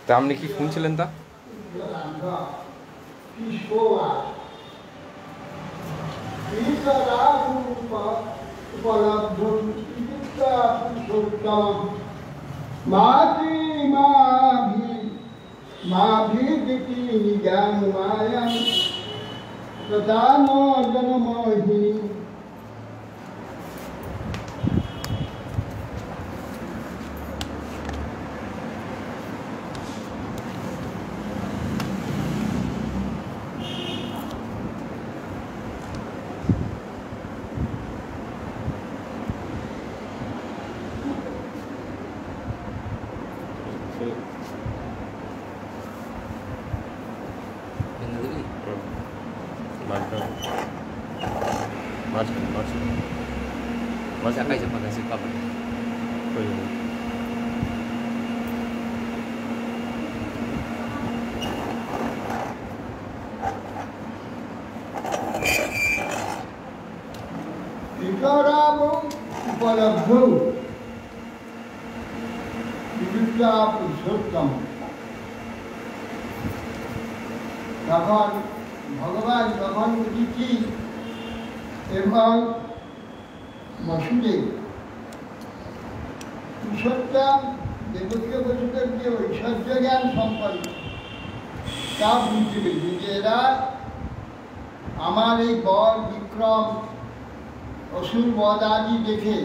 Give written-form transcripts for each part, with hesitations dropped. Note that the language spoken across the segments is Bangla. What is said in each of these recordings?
তা আপনি কি শুনছিলেন তা? পুরুষোত্তম যখন ভগবান যখন উঠেছি এবং বসুদেব পুরুষোত্তম দেবকীয় বসুদেব যে ঐশ্বর্য জ্ঞান সম্পন্ন তা বুঝতে পেরেছি যে এরা আমার এই বর বিক্রম অসুর বধ আদি দেখে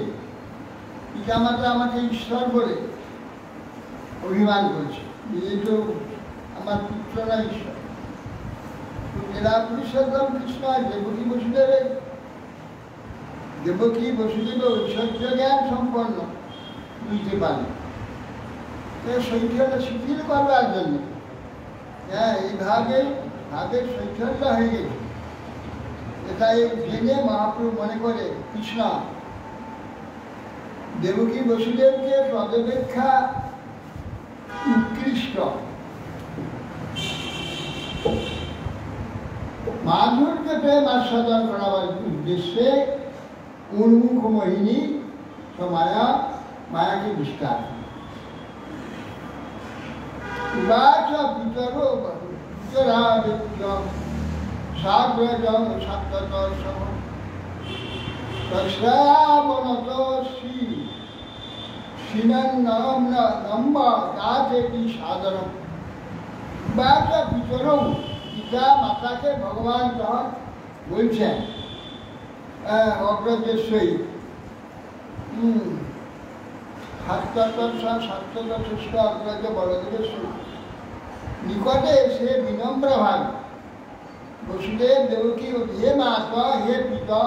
পিতামাতা আমাকে ঈশ্বর বলে অভিমান করছে, এই তো আমার পুত্ররা ঈশ্বর। এরা পুরুষোত্তম কৃষ্ণ আর দেবকী বসুদেবের ঐশ্বর্য জ্ঞান সম্পন্ন বুঝতে পারে, শৈথল্য শিথিল করবার জন্য এইভাবে ভাবের শৈথল্য হয়ে গেছে। এটা জেনে মহাপ্রভু মনে করে কৃষ্ণ দেবকী বসুদেবকে তদপেক্ষা উৎকৃষ্ট মাধুর্য প্রেম আস্বাদন করাবার উদ্দেশ্যে উন্মুখ মোহিনী মায়াকে বিস্তার পিতা মাতাকে ভগবান যখন বলছেন অগ্রজের সহিত শ্রেষ্ঠ অগ্রজ বড়দেবের সহিত নিকটে সে বিনম্র ভাব বসুদেব দেবকী হে মাতা হে পিতা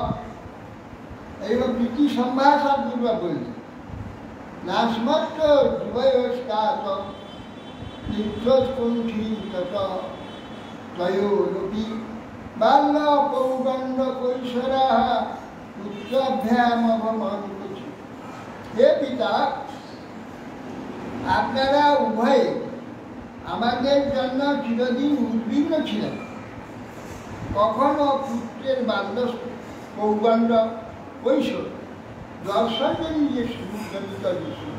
এইরকম প্রীতি সম্ভাষণ দুর্বা বলছে নাস্মত্ত যুবয়স্কাত নিত্যকুণ্ঠী তত ত্বয়োরপি বাল্য পৌগণ্ড কৈশোরা পুত্রাভ্যামভমন করছে। হে পিতা, আপনারা উভয়ে আমাদের জন্য চিরদিন উদ্বিগ্ন ছিলেন। কখনো পুত্রের বাল্য পৌগণ্ড কৈশোর দর্শনের যে সুজনিত বিষয়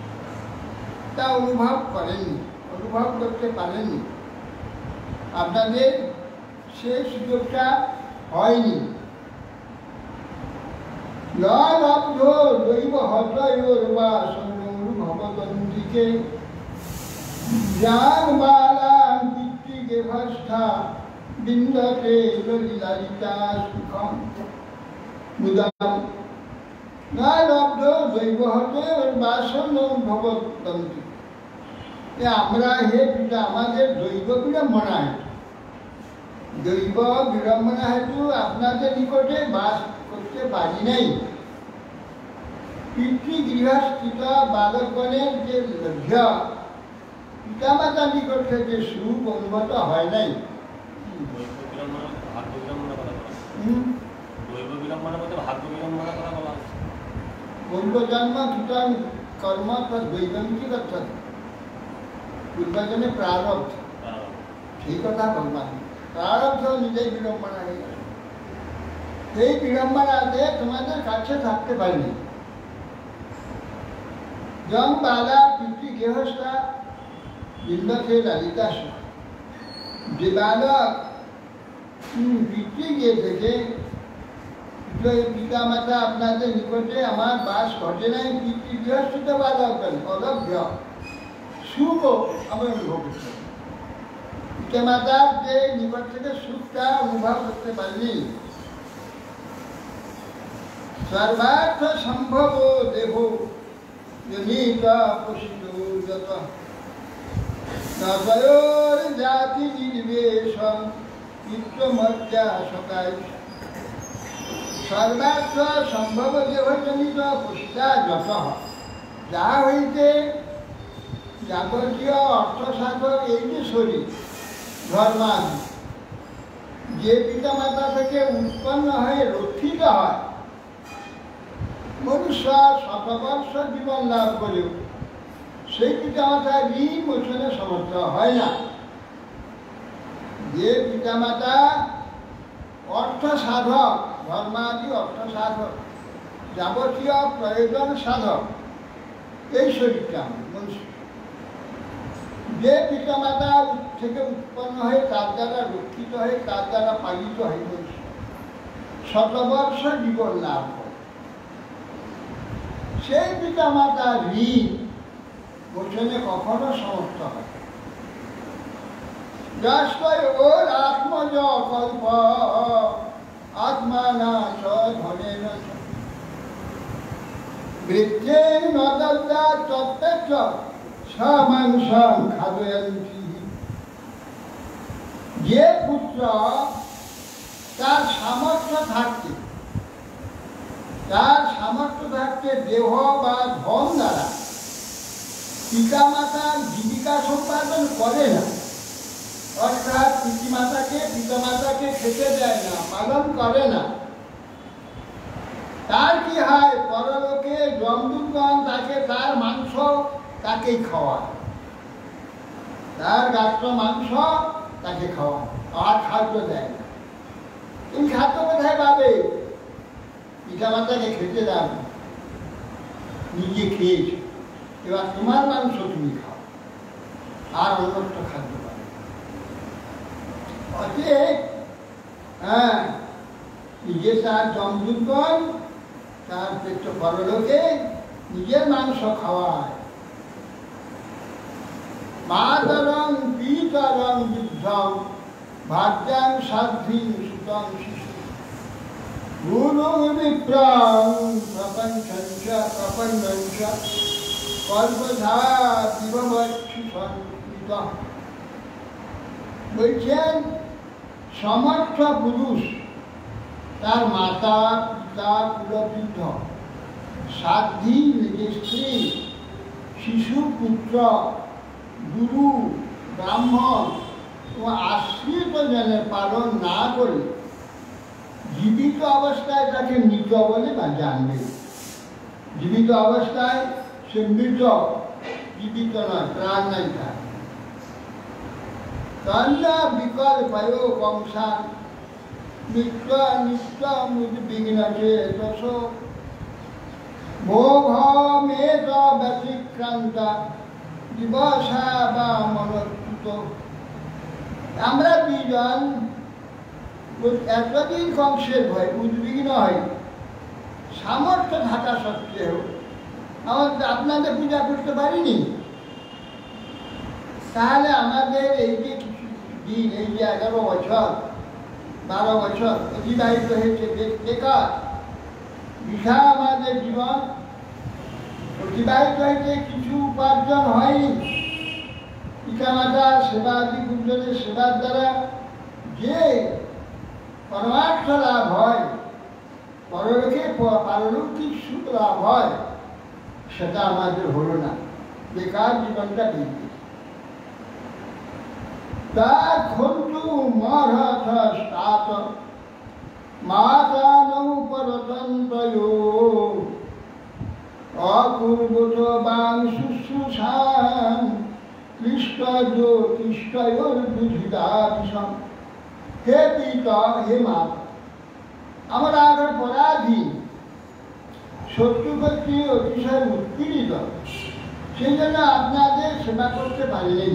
তা অনুভব করতে পারেননি। আপনাদের সে সুযোগটা হয়নি। লব্ধ দৈব হতয়োর্বা ভবদন্তিকে যার বালান পিতৃগেভস্থা বিন্দতে ললিতা সুখম মুদাম না লব্ধ দৈব হতয়োর্বা ভবদন্তি। আমরা হে পিতা আমাদের দৈব বিড়ম্বনা হেতু দৈব বিড়ম্বনা হেতু আপনাদের নিকটে বাস করতে পারি নাই। পিতৃগৃহস্থিত বালকগণের যে লভ্য পিতামাতার নিকট থেকে সুখ অনুভূত হয় নাই। পূর্বজন্ম কৃতং কর্ম দৈবমিতি অর্থাৎ পূর্বজনে প্রারব্ধ সেই কথা বললাম। প্রারব্ধ নিজেই বিড়ম্বনা হয়ে গেল। সেই বিড়ম্বনাতে তোমাদের কাছে থাকতে পারিনি। যম বালা পিতৃ গৃহস্থা বিন্দুকে লালিতা সুখ। যে বালক পিতৃ গিয়ে থেকে পিতা মাতা আপনাদের নিকটে আমার বাস ঘটে নাই, পিতৃ গৃহস্থিত বালক অলভ্য সুখ আমি অনুভব করতে পারি। পিতা মাতার যে নিকট থেকে সুখটা অনুভব করতে পারিনি। সর্বার্থ সম্ভব দেহ জনিত পোষিত যত নবয়োর জাতি নির্বেশন পিতৃমর্যা সকাল। সর্বার্থ সম্ভব দেহ জনিত পোষিতা যত, যা হইতে যাবতীয় অর্থসাধক এই যে শরীর ধর্মাদি, যে পিতা মাতা থেকে উৎপন্ন হয়ে রক্ষিত হয়, মনুষ্য শতবর্ষ জীবন লাভ করেও সেই পিতামাতা ঋণ মোচনে সমর্থ হয় না। যে পিতামাতা অর্থ সাধক, ধর্মাদি অর্থ সাধক, যাবতীয় প্রয়োজন সাধক, এই শরীরটা মনুষ্য, যে পিতামাতা থেকে উৎপন্ন হয়ে তার দ্বারা রক্ষিত হয়ে তার দ্বারা পালিত হয় মনুষ্য, শতবর্ষ জীবন লাভ করে, সেই পিতামাতার ঋণ মোচনে কখনো সমর্থ হয়। ওর আত্মজ কল্প আত্মানা ধনের বৃদ্ধেন নদা তত্ত্ব সমাংসং খাদয়ন্তি। যে পুত্র তার সামর্থ্য থাকতে দেহ বা ধন দ্বারা পিতামাতার জীবিকা সম্পাদন করে না, অর্থাৎ পিতামাতাকে খেতে দেয় না, পালন করে না, তার কি হয়? পরলোকে যমদূতগণ তাকে তার মাংস তাকেই খাওয়ায়, তার গাত্র মাংস তাকে খাওয়ায়, আর খাদ্য দেয় না। এই খাদ্য কোথায় পাবে? পিতামাতাকে খেতে দেয় না, নিজে খেয়েছে, এবার তোমার মাংস তুমি খাও, আর অন্যত্র খাদ্য পাবে। অতএব নিজে তার যমদূতগণ তার পেট পরলোকে নিজের মাংস খাওয়ায়। মাতরং পিতরং যুদ্ধং ভাগ্যাং সাধ্বীং সুতং শিশু গুরু বিপ্রং প্রপঞ্চঞ্চ প্রপন্নঞ্চ কল্পধা দিববচ্ছু সংকৃত। বলছেন সমর্থ পুরুষ তার মাতা পিতা কুলবৃদ্ধ সাধ্বী নিজের স্ত্রী শিশু পুত্র গুরু ব্রাহ্মণ ও আশ্রিত জনের পালন না করে জীবিত অবস্থায় তাকে মৃত বলে বা জানবে। জীবিত অবস্থায় সে মৃত, জীবিত নয়, প্রাণ নাই তার। কন্যা বিকল্পয় কংসান নিত্য নিত্য মুদ্বিঘ্নচে দশ ভোগ মেদ ব্যতিক্রান্তা দিবসা বা মনোচ্যুত। আমরা দুইজন এতদিন কংসের ভয় উদ্বিগ্ন হয়, সামর্থ্য থাকা সত্ত্বেও আপনাদের পূজা করতে পারিনি। তাহলে আমাদের এই যে কিছু দিন, এই যে 11 বছর 12 বছর অতিবাহিত হয়েছে বেকার, বৃথা আমাদের জীবন অতিবাহিত হয়েছে, কিছু উপার্জন হয়নি। পিতামাতার সেবাদি গুরুজনের সেবার দ্বারা যে পরমার্থ লাভ হয়, পরলোকে পারলৌকিক সুখ লাভ হয়, সেটা আমাদের হলো না, বেকার জীবনটা বেরিয়ে। তার খন্তু মরথ স্তাত মাতানৌ পরতন্ত্রয়ো অপূর্বত বাং শুশ্রূষাং কৃষ্ট জ্যোতিষ্ঠয়োর বুঝিদাবিষম। হে পিতা, হে মা, আমরা আগে পরাধীন, শত্রুপক্ষে অতিশয় উৎপীড়িত, সেই জন্য আপনাদের সেবা করতে পারলেন।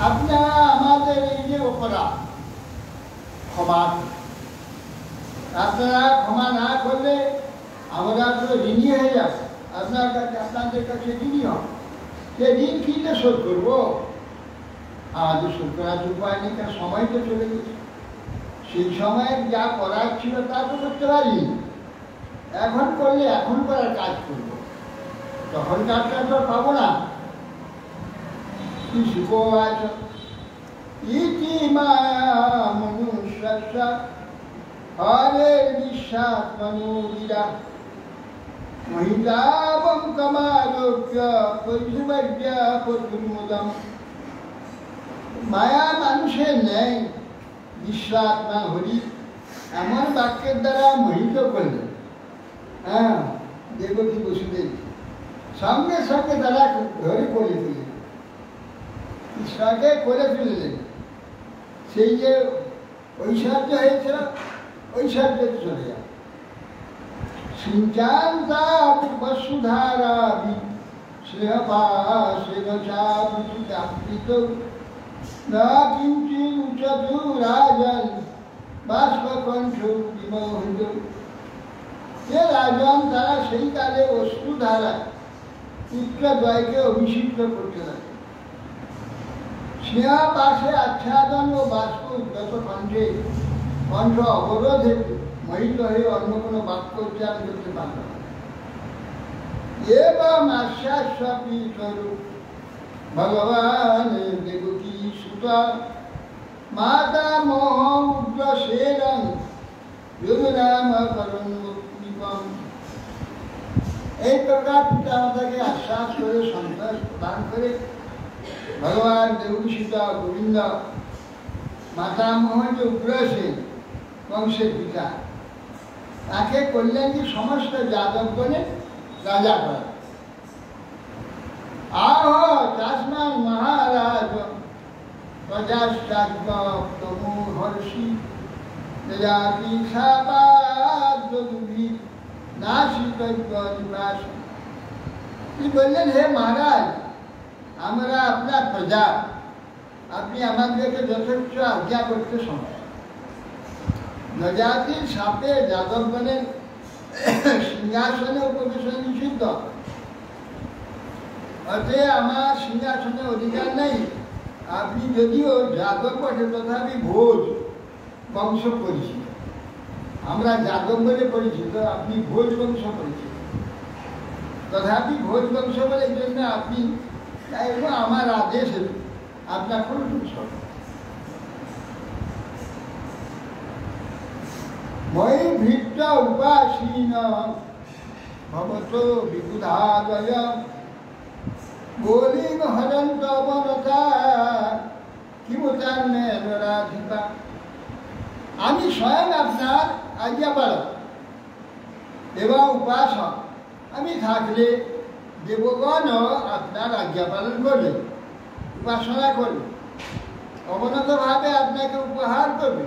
আপনারা আমাদের এই যে অপরাধ ক্ষমা, আপনারা ক্ষমা না করলে আমরা তো ঋণী হয়ে যাব। আপনাদের কাছে ঋণী হব, সে ঋণ কিনতে শোধ করবো? আমাদের শোধ করার উপায় নেই, তার সময় তো চলে গেছে। সেই সময় যা করার ছিল তা তো করতে পারি, এখন করলে এখন করার কাজ করবো, তখন কাজটা তো পাবো না। কি সুখ আছে ইতি মায়া মনুষ্য হরে বিশ্বাস মনুরা মহিলাবং কমালোক্য পরিধুবর্যা পরিমুদম। মায়া মানুষের নেই, বিশ্বাস না হরি এমন বাক্যের দ্বারা মোহিত করলেন। হ্যাঁ, দেবকী বসুদেব সঙ্গে সঙ্গে তারা ধরে করে ফেললেন, ঈশ্বরকে করে ফেললেন। সেই যে ঐশ্বর্য হয়েছিল, ঐশ্বর্য চলে যায়। সিঞ্চান্তা বসুধারা শ্রেয়পাশেন চাপিত না কিঞ্চিৎ উচতু রাজন বাষ্পকণ্ঠ বিমোহিত। যে রাজন তারা সেই কালে অশ্রু ধারায় পুত্রদ্বয়কে অভিষিক্ত করতে লাগে। স্নেহা পাশে আচ্ছাদন ও বাষ্প উদ্গত কণ্ঠে কণ্ঠ অবরোধে মোহিত হয়ে অন্য কোনো বাক্য উচ্চারণ করতে পারল না। এবং আশ্বাসী স্বরূপ ভগবান দেবকী সুতা মাতা মোহ উগ্র সেরং যদুনাম করণ মুক্তিপম। এই প্রকার পিতা মাতাকে আশ্বাস করে সন্তোষ প্রদান করে ভগবান দেবকী সুতা গোবিন্দ মাতা মোহ যে উগ্রসেন বংশের পিতা, তাকে করলেন কি সমস্ত যাদবগণের রাজা করা। আহ চাষমান মহারাজ প্রজাশ্চাগ্রমু হর্ষি জাতি সাপাদি নাশিত নিবাস। তিনি বললেন, হে মহারাজ, আমরা আপনার প্রজা, আপনি আমাদেরকে যথেষ্ট আজ্ঞা করতে সময়। নজাতির সাপে যাদবগণের সিংহাসনে উপবেশন নিষিদ্ধ, অতএব আমার সিংহাসনে অধিকার নেই। আপনি যদিও যাদব বটে, তথাপি ভোজ বংশ পরিচিত, আমরা যাদব বলে পরিচিত, আপনি ভোজ বংশ পরিচিত, তথাপি ভোজ বংশ বলে এই জন্য আপনি আমার আদেশ আপনার কোনো সব মই ভৃত্য উপাসীন ভবত বিবুধাদয় গোলিং হরন্ত অবনতা কিমুচান্মেন রাধিকা। আমি স্বয়ং আপনার আজ্ঞাপালক এবং উপাসক। আমি থাকলে দেবগণ আপনার আজ্ঞা পালন করবে, উপাসনা করবে, অবনতভাবে আপনাকে উপহার করবে।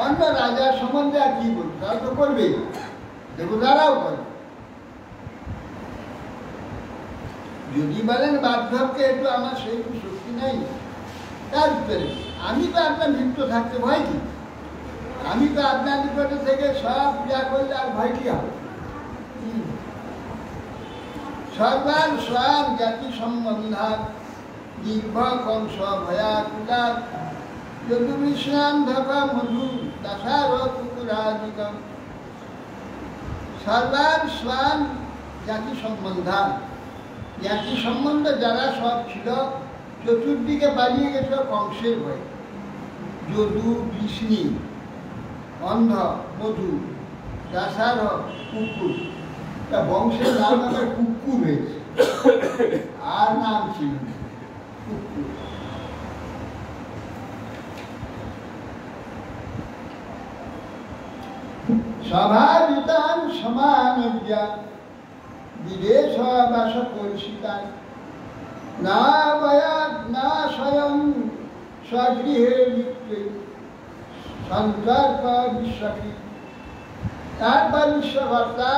অন্য রাজার সম্বন্ধে আর কি বলবে, তারা তো করবে, দেবতারাও করবে। যদি বলেন বার্ধক্যে একটু আমার সেই শক্তি নেই, তার উত্তরে আমি তো আপনার মৃত্য থাকতে ভয় কি? আমি তো আপনার নিকটে থেকে সব পূজা করলে আর ভয় কি হবে? সর্বান স্বান জাতি সম্বন্ধান দীর্ঘ কংস ভয়াকুলার যদুবিশ্রাম ধকা মধু দাসার কুকুরাদিকম। সর্বান স্বান জাতি সম্বন্ধান, জাতি সম্বন্ধ যারা সব ছিল চতুর্দিকে পালিয়ে গেছিল কংসের ভয়ে। যদু বিষ্ণু, অন্ধ, মধু, দাসার কুকুর, তা বংশের নাম আমার কুকুর হয়েছে, আর নাম ছিল কুকুর। সভাজিতান সমান বিদেশ বাস পরিচিতান না বয়াত না স্বয়ং স্বগৃহে লিপ্তে সন্তর্ক বিশ্বকৃত। তারপর বিশ্বকর্তা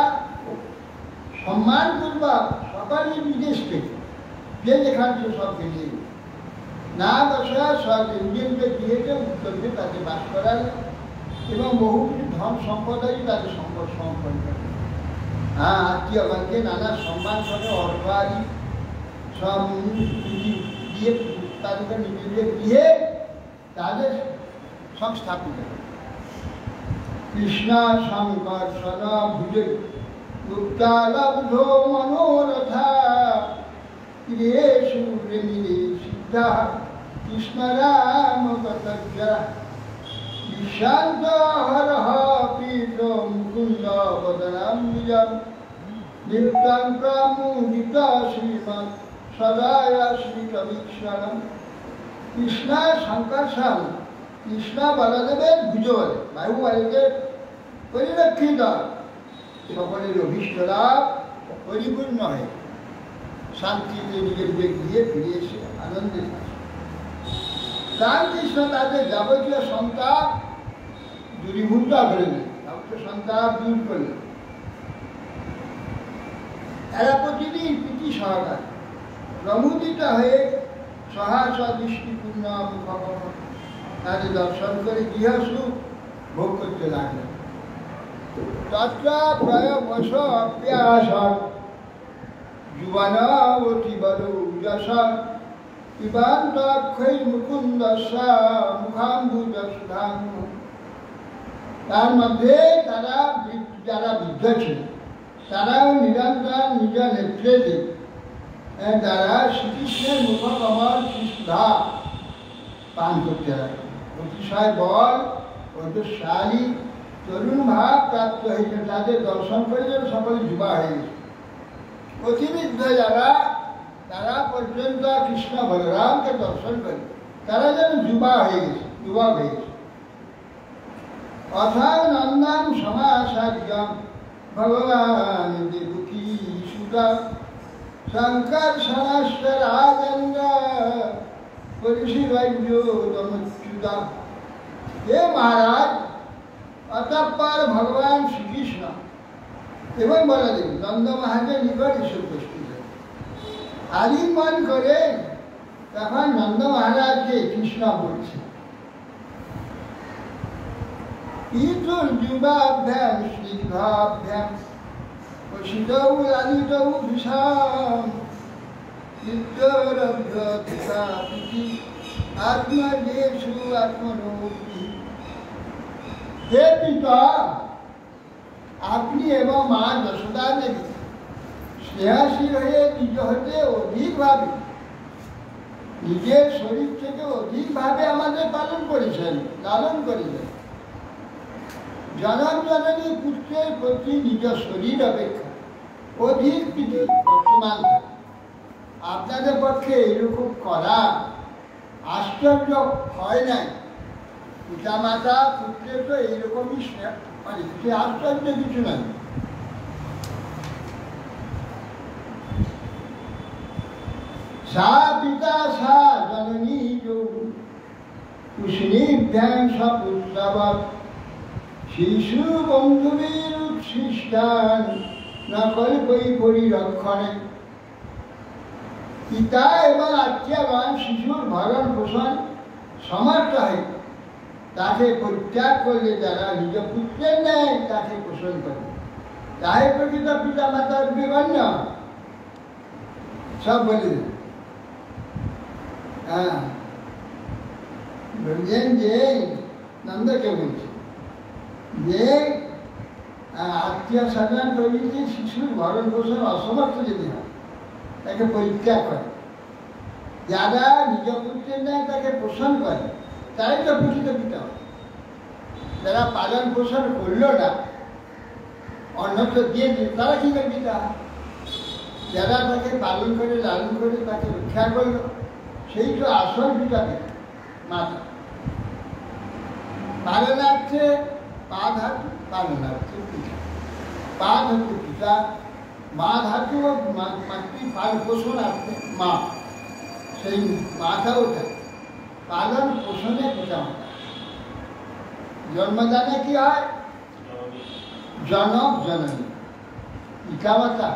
সম্মানপূর্বক সকলেই বিদেশ থেকে যে যেখানে সব বেরিয়ে গেছে। না বসা সব ইন্ডিয়ানকে দিয়েছে, উত্তরকে তাকে বাস করালে এবং বহু কিছু ধন সম্পদায় তাদের সমর্পণ করে। হ্যাঁ, আত্মীয়গণকে নানা সম্মান সঙ্গে অর্থ আদি সব দিয়ে তাদেরকে নিজেদের দিয়ে তাদের সংস্থাপিত করে। কৃষ্ণা শঙ্কর সদা ভুজে গুপ্তালব্ধ মনোরথা ক্রিয়েষু প্রেমিরে সিদ্ধা কৃষ্ণ রাম কতজ্জরা বিশান্ত হরহ পীঠ মুকুন্দ বদনাম বিজম নিত্যং প্রমুদিত শ্রীমৎ সদায় শ্রীকবীশ্বরম। কৃষ্ণ শঙ্কর স্বামী, কৃষ্ণ বলদেবের ভুজবল বাহুবলকে পরিরক্ষিত সকলের অভীষ্ট লাভ পরিপূর্ণ হয়ে শান্তিতে নিজের বেগ দিয়ে ফিরে এসে আনন্দে থাকে। রামকৃষ্ণ তাদের যাবতীয় সন্তাপ দূরীভূত করলেন, যাবতীয় সন্তাপ দূর করলেন। এরা প্রতিদিন প্রীতি সহকার প্রমুদিত হয়ে সহাসা দৃষ্টিপূর্ণ মুখগমন তাদের দর্শন করে গৃহসুখ ভোগ করতে লাগলেন। তত্র প্রয়বশ অপ্যাস যুবনবতী বলৌজস পিবান্ত অক্ষৈ মুকুন্দস্য মুখাম্বুজ সুধাম্বু। তার মধ্যে তারা যারা বৃদ্ধ ছিল তারাও নিরন্তর নিজ নেত্রে তারা শ্রীকৃষ্ণের মুখকমল সুধা পান করতে লাগলেন। অতিশয় বল ওজস্বালী তরুণ ভাব প্রাপ্ত হয়েছে, তাদের দর্শন করে যেন সকলে যুবা হয়ে গেছে। অতিবিদ্ধ যারা তারা পর্যন্ত কৃষ্ণ বলরামকে দর্শন করে তারা যেন যুবক হয়ে গেছে। অথায় নন্দন সমাসার্যম ভগবান দেবকী সুতা শঙ্কর সনস্ব রাজেন্দ্র পরিষিরম্যুতা। হে মহারাজ, অতঃপর ভগবান শ্রীকৃষ্ণ এবং বলদেব নন্দ মহারাজের নিকট এসে উপস্থিত আলিঙ্গন করে তখন নন্দ মহারাজকে কৃষ্ণ বলছে, যুবাভ্যাম স্নিগ্ধাভ্যাম প্রসিদৌ লালিতৌ ভীষাম নিত্যরভ্যতিকাপিতি আত্মদেশু আত্মনৌতি। হে পিতা, আপনি এবং মা যশোদা দেবী স্নেহাশীল হয়ে নিজ হতে অধিকভাবে নিজের শরীর থেকে অধিকভাবে আমাদের পালন করেছেন, লালন করেছেন। জনক জননী পুত্রের প্রতি নিজ শরীর অপেক্ষা অধিক প্রীতি বর্তমান। আপনাদের পক্ষে এরকম করা আশ্চর্য হয় নাই। পিতা মাতা পুত্রের তো এইরকমই সে আশ্চর্য কিছু নাই। সা পিতা সা জননী কুশলীভ্যাং সপুত্রবৎ শিশু বন্ধুবীর উচ্ছিষ্টান না কল্পই পরিরক্ষণে। পিতা এবং আত্মীয়গণ শিশুর ভরণ পোষণ সমর্থ হয়, তাকে পরিত্যাগ করলে যারা নিজ পুত্রের নেয় তাকে পোষণ করে, তাই প্রকৃত পিতা মাতার বিবন্য সব বলে দেন। হ্যাঁ, বলছেন যে নন্দকে বলছে যে আত্মীয় স্বজন প্রভৃতি শিশুর ভরণ পোষণ অসমর্থ যদি হয় তাকে পরিত্যাগ করে, যারা নিজ পুত্রের নেয় তাকে পোষণ করে তাই তো প্রকৃত পিতা। যারা পালন পোষণ করলো না, অন্যত্র দিয়ে দিল, তারা কি করে পিতা? যারা তাকে পালন করে লালন করে তাকে রক্ষা করলো সেই তো আসল পিতা। মাতা পালনার্থে পা ধাতু, পালনার্থে পিতা। পা ধাতু পিতা, মা ধাতু মাতৃ পাল পোষণার্থে মা, সেই মাথা ওঠে পালন পোষণে পিতা মাতা। জন্মদানে কি হয়? জনক জননী, পিতা মাতা।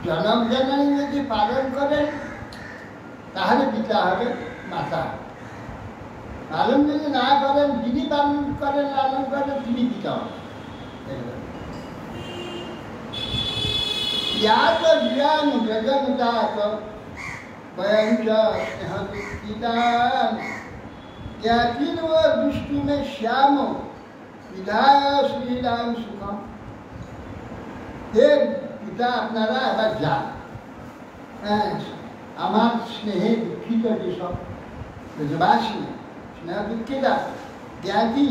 জনক জননী যদি পালন করেন তাহলে পিতা হবে মাতা। পালন যদি না করেন, যিনি পালন করেন লালন করেন তিনি পিতা হবেন। यात ज्ञान जगन्तात वयंच स्नेहदुःखितान ज्ञातिन व दुष्टु में श्याम विधाय श्रीराम सुखम। हे पिता আপনারা এবার যান, আমার স্নেহে দুঃখিত যেসব ব্রজবাসী, স্নেহ দুঃখিতা জ্ঞাতি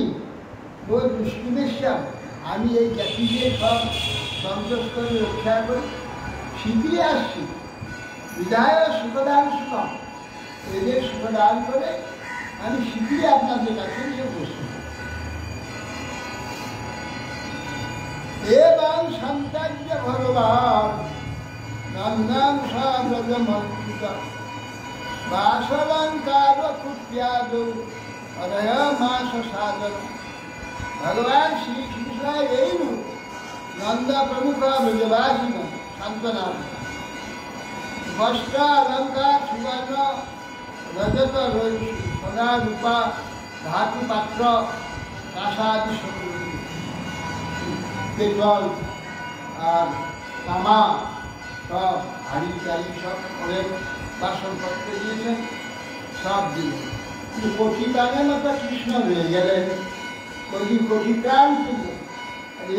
ও দুষ্টুমের শ্যাম, আমি এই জাতিকে সব সন্তোষ করে রক্ষা করে শীঘ্রই আসছি। বিদায় সুখদান সুখম, এদের সুখদান করে আমি শীঘ্রই আপনাদের কাছে নিয়ে বসব। এবং সন্তাজ্য ভগবান নন্দাং সাব্রজমন্ত্রিত বাসলঙ্কার কুপ্যাদ অরয় মাস সাদর। ভগবান শ্রীকৃষ্ণ এই রূপ নন্দা প্রমুখ ব্রজবাসী সান্ত্বনা বস্ত্র অলঙ্কার সুবর্ণ রজত সোনা রূপা ধাতু পাত্র কাঁসাদি পেট্রোল আর তামা সব হাড়ি চারি সব অনেক বাসনপত্র দিয়েছেন, সব দিলেন। কিন্তু কোটি প্রাণের মতো কৃষ্ণ রয়ে গেলেন, কোটি প্রাণ কিন্তু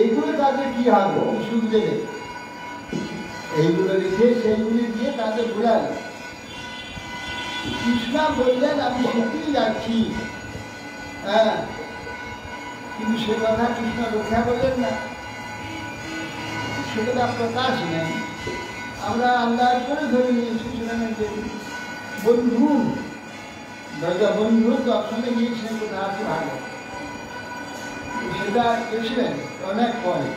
এইগুলো তাদের কি হবে, সুখ দেবে। এইগুলো রেখে সেইগুলি দিয়ে তাদের ঘুরাবে। কৃষ্ণ বললেন আমি সত্যিই যাচ্ছি, কিন্তু সে কথা কৃষ্ণ রক্ষা করলেন না, সেটা প্রকাশ নেই। আমরা আন্দাজ করে ধরে নিয়েছি সেখানে যে বন্ধু বন্ধুর দর্শনে গিয়েছিলেন কোথাও আছে ভালো, সেটা গেছিলেন অনেক পরে,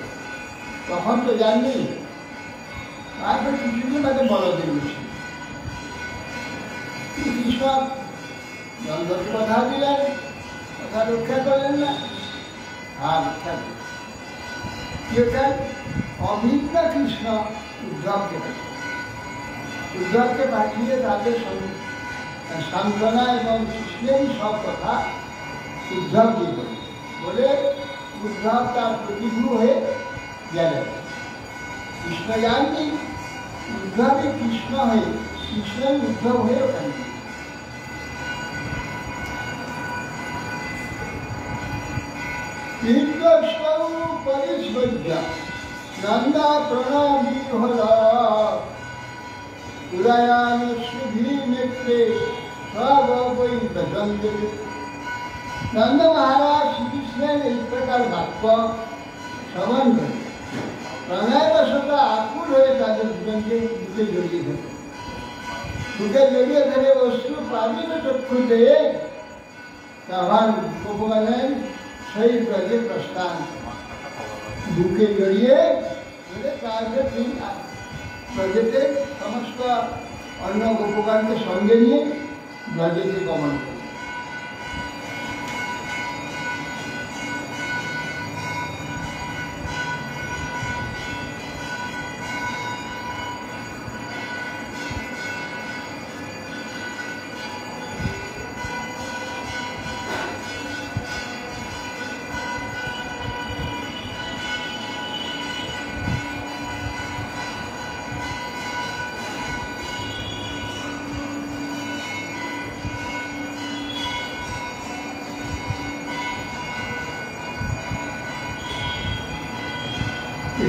তখন তো জাননি। তারপর কিছুদিন আগে বড়দের গেছিল, কৃষ্ণ দ্বন্দ্বকে কথা দিলেন, কথা রক্ষা করলেন না। আর অভিজ্ঞ কৃষ্ণ উদ্ধবকে পাঠিয়ে তাদের সান্ত্বনা এবং কৃষ্ণেরই সব কথা উদ্ধবকে বলে উদ্ধব তার প্রতিভূ হয়ে গেলেন। কৃষ্ণ জাননি, উদ্ধবে কৃষ্ণ হয়ে কৃষ্ণের উদ্ধব হয়ে ওখানে নন্দা প্রণবী হল উদয়ান সুধী নেত্রে সব বই বসন্ত। নন্দ মহারাজ শ্রীকৃষ্ণের এই প্রকার বাক্য শ্রবণ করে প্রণয়বশত আকুল হয়ে তাদের দুজনকে বুকে জড়িয়ে ধরে, বুকে জড়িয়ে ধরে অশ্রু প্লাবিত চক্ষুতে তখন ভগবানের সেই ব্রজে প্রস্থান। বুকে জড়িয়ে তারপরে তিনি ব্রজেতে সমস্ত অন্য গোপগানকে সঙ্গে নিয়ে ব্রজেতে গমন করেন।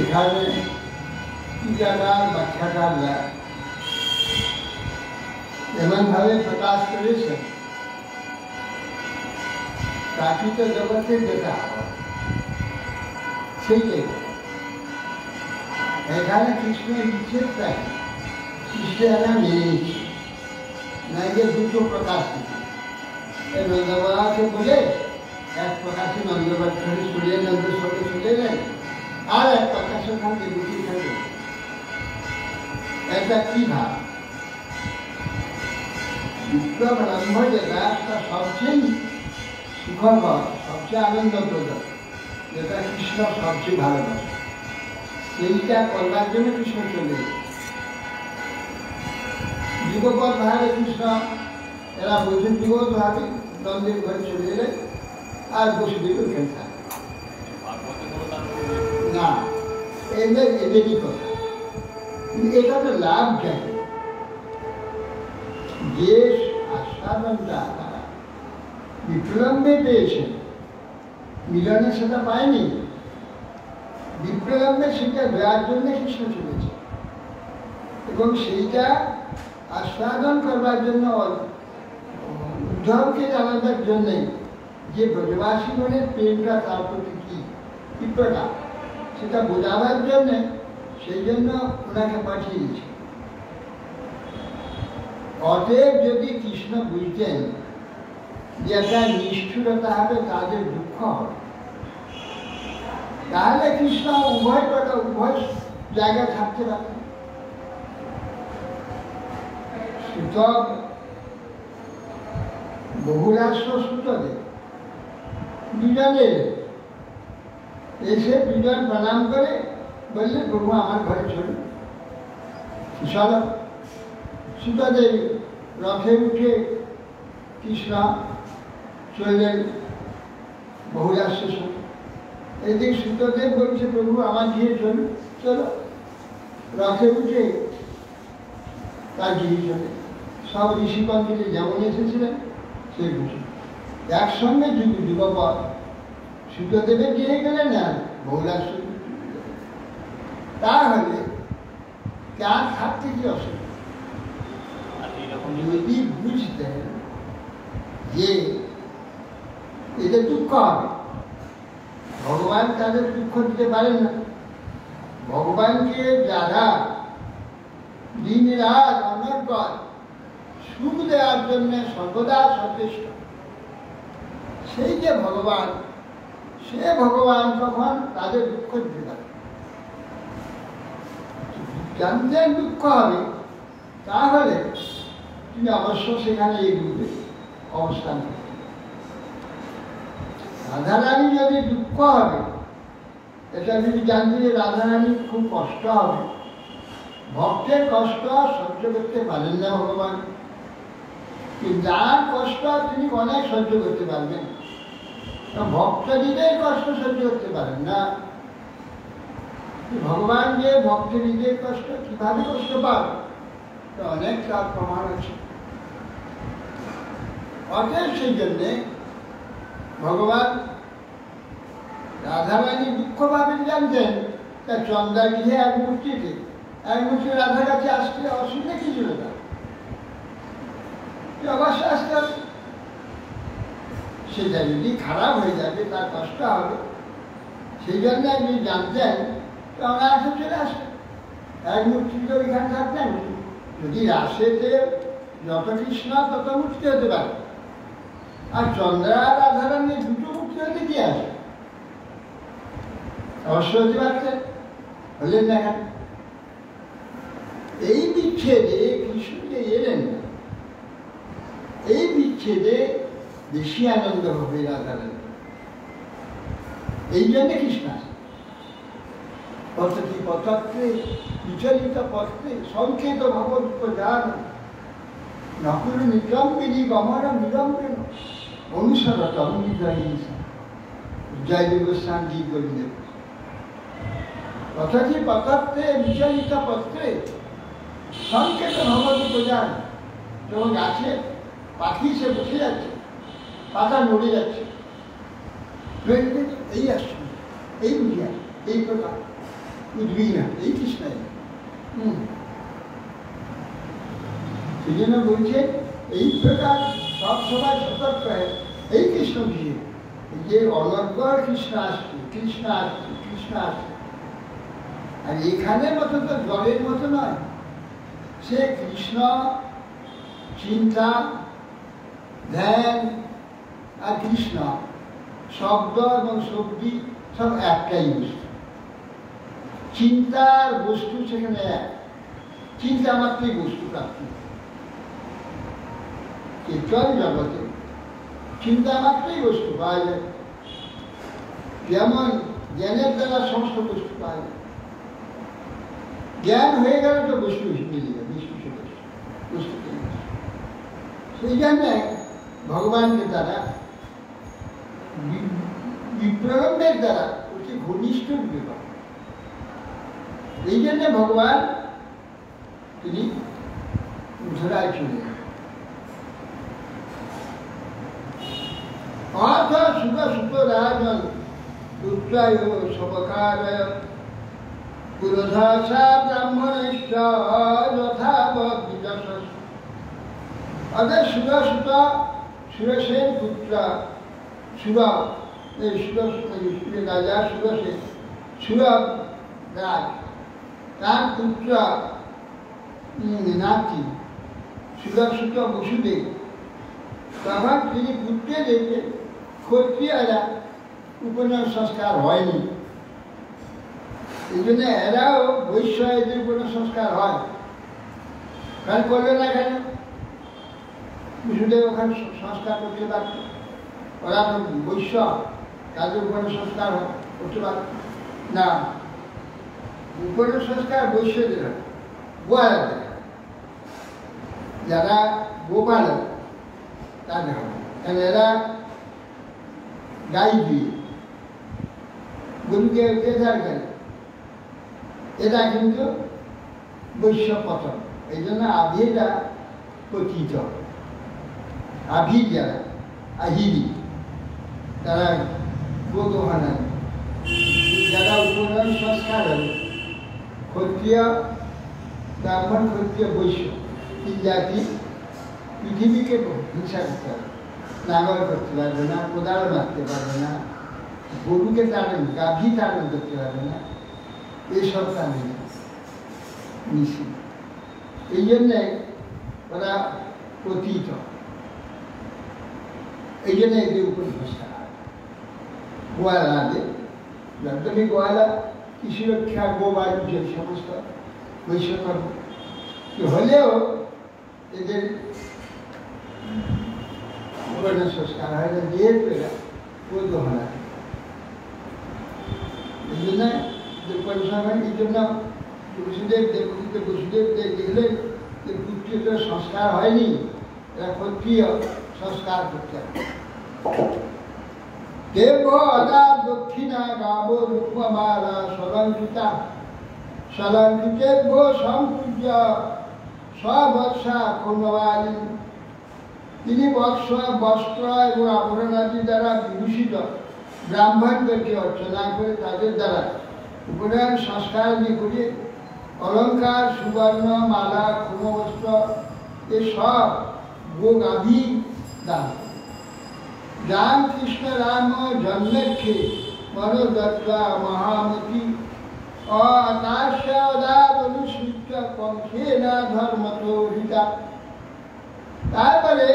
এখানে টিকাকার ব্যাখ্যাকাররা এমনভাবে প্রকাশ করেছেন, প্রাকৃত জগতে যেটা সেইটাই এখানে কৃষ্ণের নিষেধটা কৃষ্ণ এরা মেনে নিচ্ছে না, যে দুটো প্রকাশ দিচ্ছে। নন্দবাবাকে বলে এক প্রকাশে নন্দবাদ ধরে চলে নন্দের সঙ্গে চলে নেন, আর এক প্রকাশের সঙ্গে দুটি থাকে। একটা কি ভাব বিপ্লব আরম্ভ যেটা সবচেয়ে সুখকর, সবচেয়ে আনন্দপ্রদ, যেটা কৃষ্ণ সবচেয়ে ভালোবাসে, সেইটা করবার জন্য কৃষ্ণ চলে যুগপথ ধারে কৃষ্ণ এরা বলছেন যুগপথ ভাবে নন্দের ঘরে চলে এলে আর বসুদেব ওখানে থাকে না, এদেরই কথা। এটা তো লাভ যায় যে আস্বাদনটা তারা বিপ্লম্বে পেয়েছেন, মিলনে সেটা পায়নি। বিপ্লম্বে সেটা দেওয়ার জন্য কৃষ্ণ চলেছে এবং সেইটা আস্বাদন করবার জন্য উদ্ধবকে জানাবার জন্যে যে ব্রজবাসী মনের প্রেমটা তার প্রতি কি প্রকার সেটা বোঝাবার জন্যে সেই জন্য ওনাকে পাঠিয়ে দিয়েছে। অতএব যদি কৃষ্ণ বুঝতেন যে একটা নিষ্ঠুরতা হবে, তাদের দুঃখ হবে, তাহলে কৃষ্ণ উভয় জায়গায় থাকতে পারতেন। সূতক বহুরাষ্ট্র সূতকে দুজনে এসে দুজন প্রণাম করে বললে প্রভু আমার ঘরে চলুন। চল সূতদেব রথে উঠে কৃষ্ণ চললেন বহুরাষ্ট্রের সঙ্গে। এদিকে সূতদেব বলছে প্রভু আমার গিয়ে চলুন, চলো। রথে উঠে তার গিয়ে চলে। সব ঋষিপন্থীতে যেমন এসেছিলেন সে বুঝে একসঙ্গে যুগপথ সূতদেবের গিয়ে গেলেন না বহুরাষ্ট্র। তাহলে তার থাকতে কি অসুবিধা? যদি বুঝতেন যে এটা দুঃখ হবে, ভগবান তাদের দুঃখ দিতে পারেন না। ভগবানকে যারা দিন রাত অনর্গল সুখ দেওয়ার জন্য সর্বদা সচেষ্ট, সেই যে ভগবান, সে ভগবান তখন তাদের দুঃখ দিতে পারে। জানতেন দুঃখ হবে, তাহলে তিনি অবশ্য সেখানে এগিয়ে অবস্থান করতেন। রাধারানী যদি দুঃখ হবে, এটা যদি জানতে যে রাধারানীর খুব কষ্ট হবে, ভক্তের কষ্ট সহ্য করতে পারেন না ভগবান, যার কষ্ট তিনি অনেক সহ্য করতে পারবেন, ভক্ত নিজের কষ্ট সহ্য করতে পারেন না। ভগবান যে ভক্ত নিজের কষ্ট কিভাবে কষ্ট পান অনেক তার প্রমাণ আছে। অতএব সেই জন্যে ভগবান রাধারানী দুঃখ পাবেন জানতেন। তা চন্দ্রা গৃহে এক মূর্তি রাধার কাছে আসতে অসুবিধা কি ছিল? না অবশ্যই আসতে হবে। সেটা যদি খারাপ হয়ে যাবে তার কষ্ট হবে, সেই জন্য আপনি জানতেন তো আমরা আসে চলে আসেন। এক মূর্তি তো এখানে থাকতেন, যদি রাসেতে যত কৃষ্ণ তত মূর্তি হতে পারে, আর চন্দ্রা রাধারানী দুটো মূর্তি হতে কি আছে? অবশ্য হতে পারতেন, হলেন না কেন? এই বিচ্ছেদে কৃষ্ণ যে এলেন না, এই বিচ্ছেদে বেশি আনন্দ হবে রাধারানী। এই জন্যে কৃষ্ণ আসে। পথটি পথত্রে বিচলিত পথে সংকেত ভগবৎ নকুল নিকম্বিনী গমর নিরম্বেন অনুসরত জয়দেব গোস্বামী গীত গোবিন্দ। পথটি পথত্রে বিচলিত পত্রে সংকেত ভগবৎ যখন গাছে পাখি সে বসে যাচ্ছে, পাতা নড়ে যাচ্ছে, এই আসছে, এই বুঝিয়া, এই প্রকার বুঝবি না, এই কৃষ্ণ। সেই জন্য বলছে এই প্রকার সব সময় সতর্ক হয় এই কৃষ্ণ বুঝিয়ে, যে অনর্গল কৃষ্ণ আসছে, কৃষ্ণ আসছে, কৃষ্ণ আসছে। আর এখানের মতো তো জলের মতো নয়, সে কৃষ্ণ চিন্তা ধ্যান আর কৃষ্ণ শব্দ এবং শক্তি সব একটাই বস্তু। চিন্তার বস্তু সেখানে এক, চিন্তা মাত্রই বস্তু প্রাপ্তি। চল জগতে চিন্তা মাত্রই বস্তু পাওয়া যায়, যেমন জ্ঞানের দ্বারা সমস্ত বস্তু পাওয়া যায়। জ্ঞান হয়ে গেলে তো বস্তু মিলে যাবে, বস্তু সেই জন্যে ভগবানকে তারা বিপ্লবের দ্বারা অতি ঘনিষ্ঠ বিবাহ। এই জন্যে ভগবান তিনি মথুরায় চলে যান। অর্থ সুখ সুখ রাজন পুত্রায় সবকারয় পুরোধসা ব্রাহ্মণেশ্ব যথাবৎ বিজস। অর্থাৎ সুর সুত সুরসেন পুত্র সুর, এই সুরের রাজা সুরসেন, সুর রাজ, তার পুত্র নাতি সুরসুত বসুদেব, তখন তিনি পুত্রে দেখে ক্ষত্রিয়রা উপনয়ন সংস্কার হয়নি, এই জন্য এরাও বৈশ্য, এদের উপনয়ন সংস্কার হয়। কারণ করবে না কেন? বসুদেব ওখানে সংস্কার করতে পারত, ওরা তো বৈশ্য, তাদের উপনয়ন সংস্কার করতে পারত না। উপনয়ন সংস্কার বৈশ্যদের হয়, গোয়ালাদের, যারা গোপালক তাদের হবে। কারণ এরা গাই দিয়ে গরুকে পেঁচার করে, এটা কিন্তু বৈশ্য পতন। এই জন্য আভিরা পতিত, আভি যারা আহিরি তারা গোদোহানা, যারা উপনয়ন সংস্কার হবে ক্ষত্রিয় ব্রাহ্মণ ক্ষত্রিয় বৈশ্য তিন জাতি পৃথিবীকে হিংসা করতে হবে, নাগর করতে পারবে না, কোদাল মারতে পারবে না, গরুকে তাড়ন গাভী তাড়ন করতে পারবে না, এইসব কারণে নিষিদ্ধ। এই জন্যে ওরা পতিত, এই জন্য এদের উপর ভরসা। গোয়ালা আগে যতটি গোয়ালা কৃষি রক্ষা গোবায়ু যে সমস্ত বৈষম্য হলেও এদের উপনয়ন সংস্কার হয় না, যেহেতু এরা বৈধ হয়। এই জন্য এই জন্য বসুদেব দেবকীতে বসুদেব দেখলেন যে পুত্রিত সংস্কার হয়নি, এরা ক্ষত্রিয় সংস্কার করতে হবে। দেব অদা দক্ষিণা গাব রূপমালা সলঙ্কিতা সলঙ্কিতেভ্য সম্পূজ্য স্ববৎসা ক্ষণবালী। তিনি বস্ত্র এবং আভরণাদি দ্বারা বিভূষিত ব্রাহ্মণদেরকে অর্চনা করে তাদের দ্বারা উপনয়ন সংস্কার করে অলঙ্কার সুবর্ণ মালা ক্ষুমবস্ত্র এসব গোগাভি দান। রামকৃষ্ণ রাম জন্মেক্ষে মনোদত্তা মহামতি অনুসৃত কংসে না ধর্মতোহিতা। তারপরে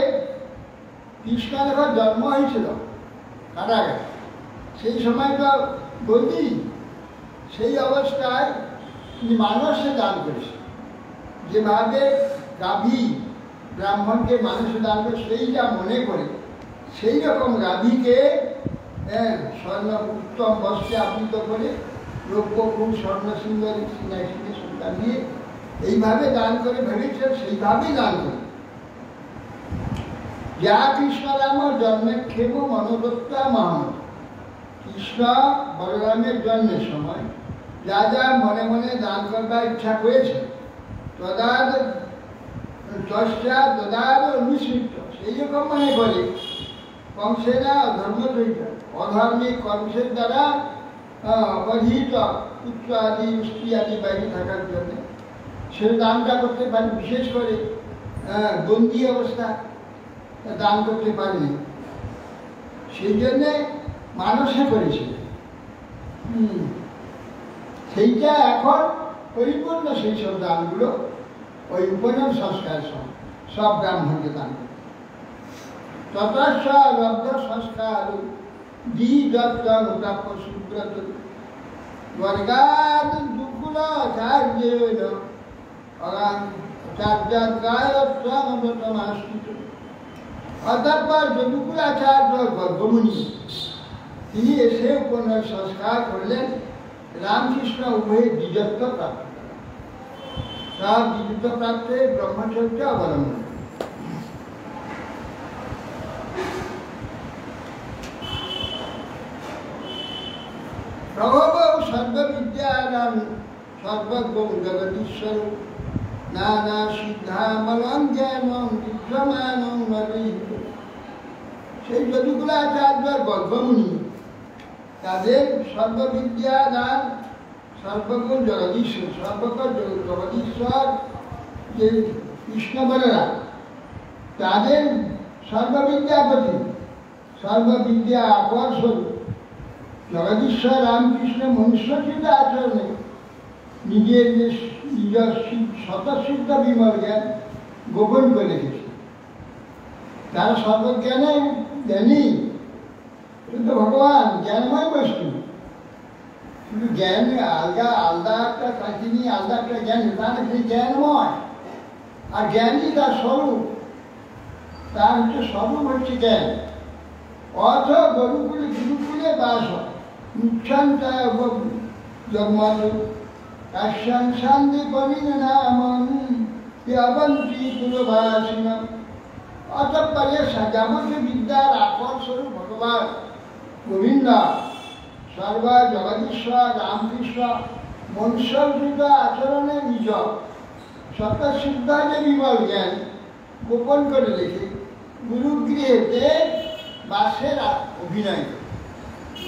কৃষ্ণ যখন জন্ম হয়েছিল কারাগারে, সেই সময় তো বন্দি, সেই অবস্থায় তিনি মানুষে দান করেছে। যেভাবে গাভী ব্রাহ্মণকে মানুষে দান করে সেই যা মনে করে, সেই রকম গাভীকে স্বর্ণ উত্তম বস্ত্রে আবৃত করে রৌপ্য ফুল স্বর্ণ সুন্দর সিনায় সিনে সন্তান দিয়ে এইভাবে দান করে ভেবেছেন, সেইভাবেই দান করে। যা কৃষ্ণ রাম জন্মেক্ষেম মনোদত্তা মহামত। কৃষ্ণ বলরামের জন্মের সময় যা যা মনে মনে দান করবার ইচ্ছা করেছে, তদাদ চর্চা তদাদ অনুসৃত, সেই রকম মনে করে কংসেরা ধর্মদ্বৈত অধর্মিক কংসের দ্বারা অবহিত পুত্র আদি স্ত্রী আদি বাইরে থাকার জন্য সে দানটা করতে পারে। বিশেষ করে বন্দী অবস্থা দান করতে পারেনি, সেই জন্যে মানুষে করেছিল। সেইটা এখন পরিপূর্ণ সেই সব দানগুলো ওই উপনয়ন সংস্কার সব ব্রাহ্মণকে দান করে। ততস্ব লব্ধ সংস্কার দ্বিদত্তপ্রাপ্য সুব্রত বর্গাদ দুকুল চার্যেন চার্যাগায়ত্বমৃতমাশ্রিত। অতঃপর যদুকুলাচার্য গর্ভমুনি তিনি এসে উপনয়ন সংস্কার করলেন। রামকৃষ্ণ উভয়ে দ্বিজত্ব প্রাপ্ত, তার দ্বিজত্ব প্রাপ্তে ব্রহ্মচর্য অবলম্বন। সর্ববিদ্যানাং সর্বজ্ঞং জগদীশ্বর নানা সিদ্ধামলং জ্ঞানং বিদ্যমানং নবীত। সেই যদুকুলাচার্যর গর্ভমুনি তাদের সর্ববিদ্যা দান সর্বজ্ঞ জগদীশ্বর, সর্বজ্ঞ জগদীশ্বর যে কৃষ্ণ বলেরা তাদের সর্ববিদ্যাপতি সর্ববিদ্যা আকর্ষণ জগদীশ্বর রামকৃষ্ণ মনুষ্যকৃত আচরণে নিজের যে নিজের স্বতঃসিদ্ধ বিমল জ্ঞান গোপন করে রেখেছে। তারা সর্বজ্ঞানে জ্ঞানী, শুধু ভগবান জ্ঞানময় বস্তু, শুধু জ্ঞান আলগা আলাদা একটা তিনি আলাদা একটা জ্ঞান, তাহলে সেই জ্ঞানময়। আর জ্ঞানই তার স্বরূপ, তার হচ্ছে স্বরূপ হচ্ছে জ্ঞান। অথ গুরুকুলে গুরুকুলে বাস হয় মুখ্যান্তায় জন্মাল কাশ্যান শান্তি পবিন নামন অবন্তী কুলবাসিন। অতঃপরে যাবতীয় বিদ্যার আকর্ষণ ভগবান গোবিন্দ সর্ব জগদীশ্বর রামকৃষ্ণ মনুষ্যকৃত আচরণে নিজ স্বতঃসিদ্ধ যে বিমল জ্ঞান গোপন করে রেখে গুরুগৃহেতে বাসের অভিনয়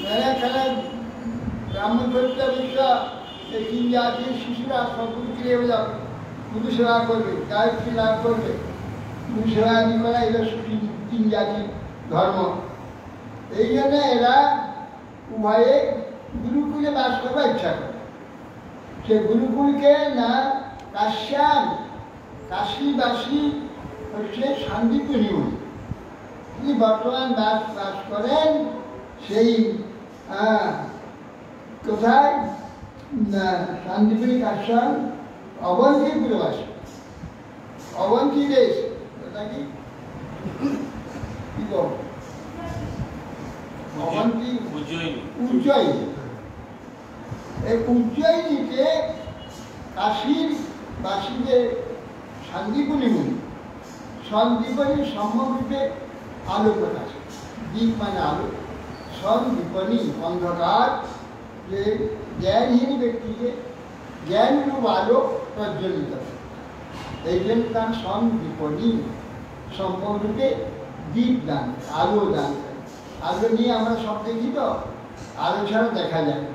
মেলা খেলা ব্রাহ্মণচর্যা বিষয় তিন জাতির শিশুরা সব গুরুগৃহে যাবে, গুরু সেবা করবে, গায়ত্রী লাভ করবে, গুরু সেবা আদি করা এরা তিন জাতির ধর্ম। এই জন্য এরা উভয়ে গুরুকুলে বাস করবার ইচ্ছা করে। সে গুরুকুলকে না কাশ্যান কাশীবাসী হচ্ছে শান্তিপুরী উনি, তিনি বর্তমান বাস করেন সেই কোথায় শান্তিপুরী কাশ্যান অবন্তীপুরে বাস, অবন্তী দেশ কি অবন্তী উজ্জয়িনী। এই উজ্জয়িনীতে কাশীর বাসীদের শান্তিপুরী মুনি সন্দীপনী সম্মরূপে আলো প্রকাশ, দীপ মানে আলো, সন্দীপনী অন্ধকার যে জ্ঞানহীন ব্যক্তিকে জ্ঞানরূপ আলো প্রজ্বলিত, এই জন্য তার সন্দীপনী সম্মরূপে দীপ দান, আলো দান। আলো নিয়ে আমরা সব দেখি তো, আলো ছাড়া দেখা যায় না।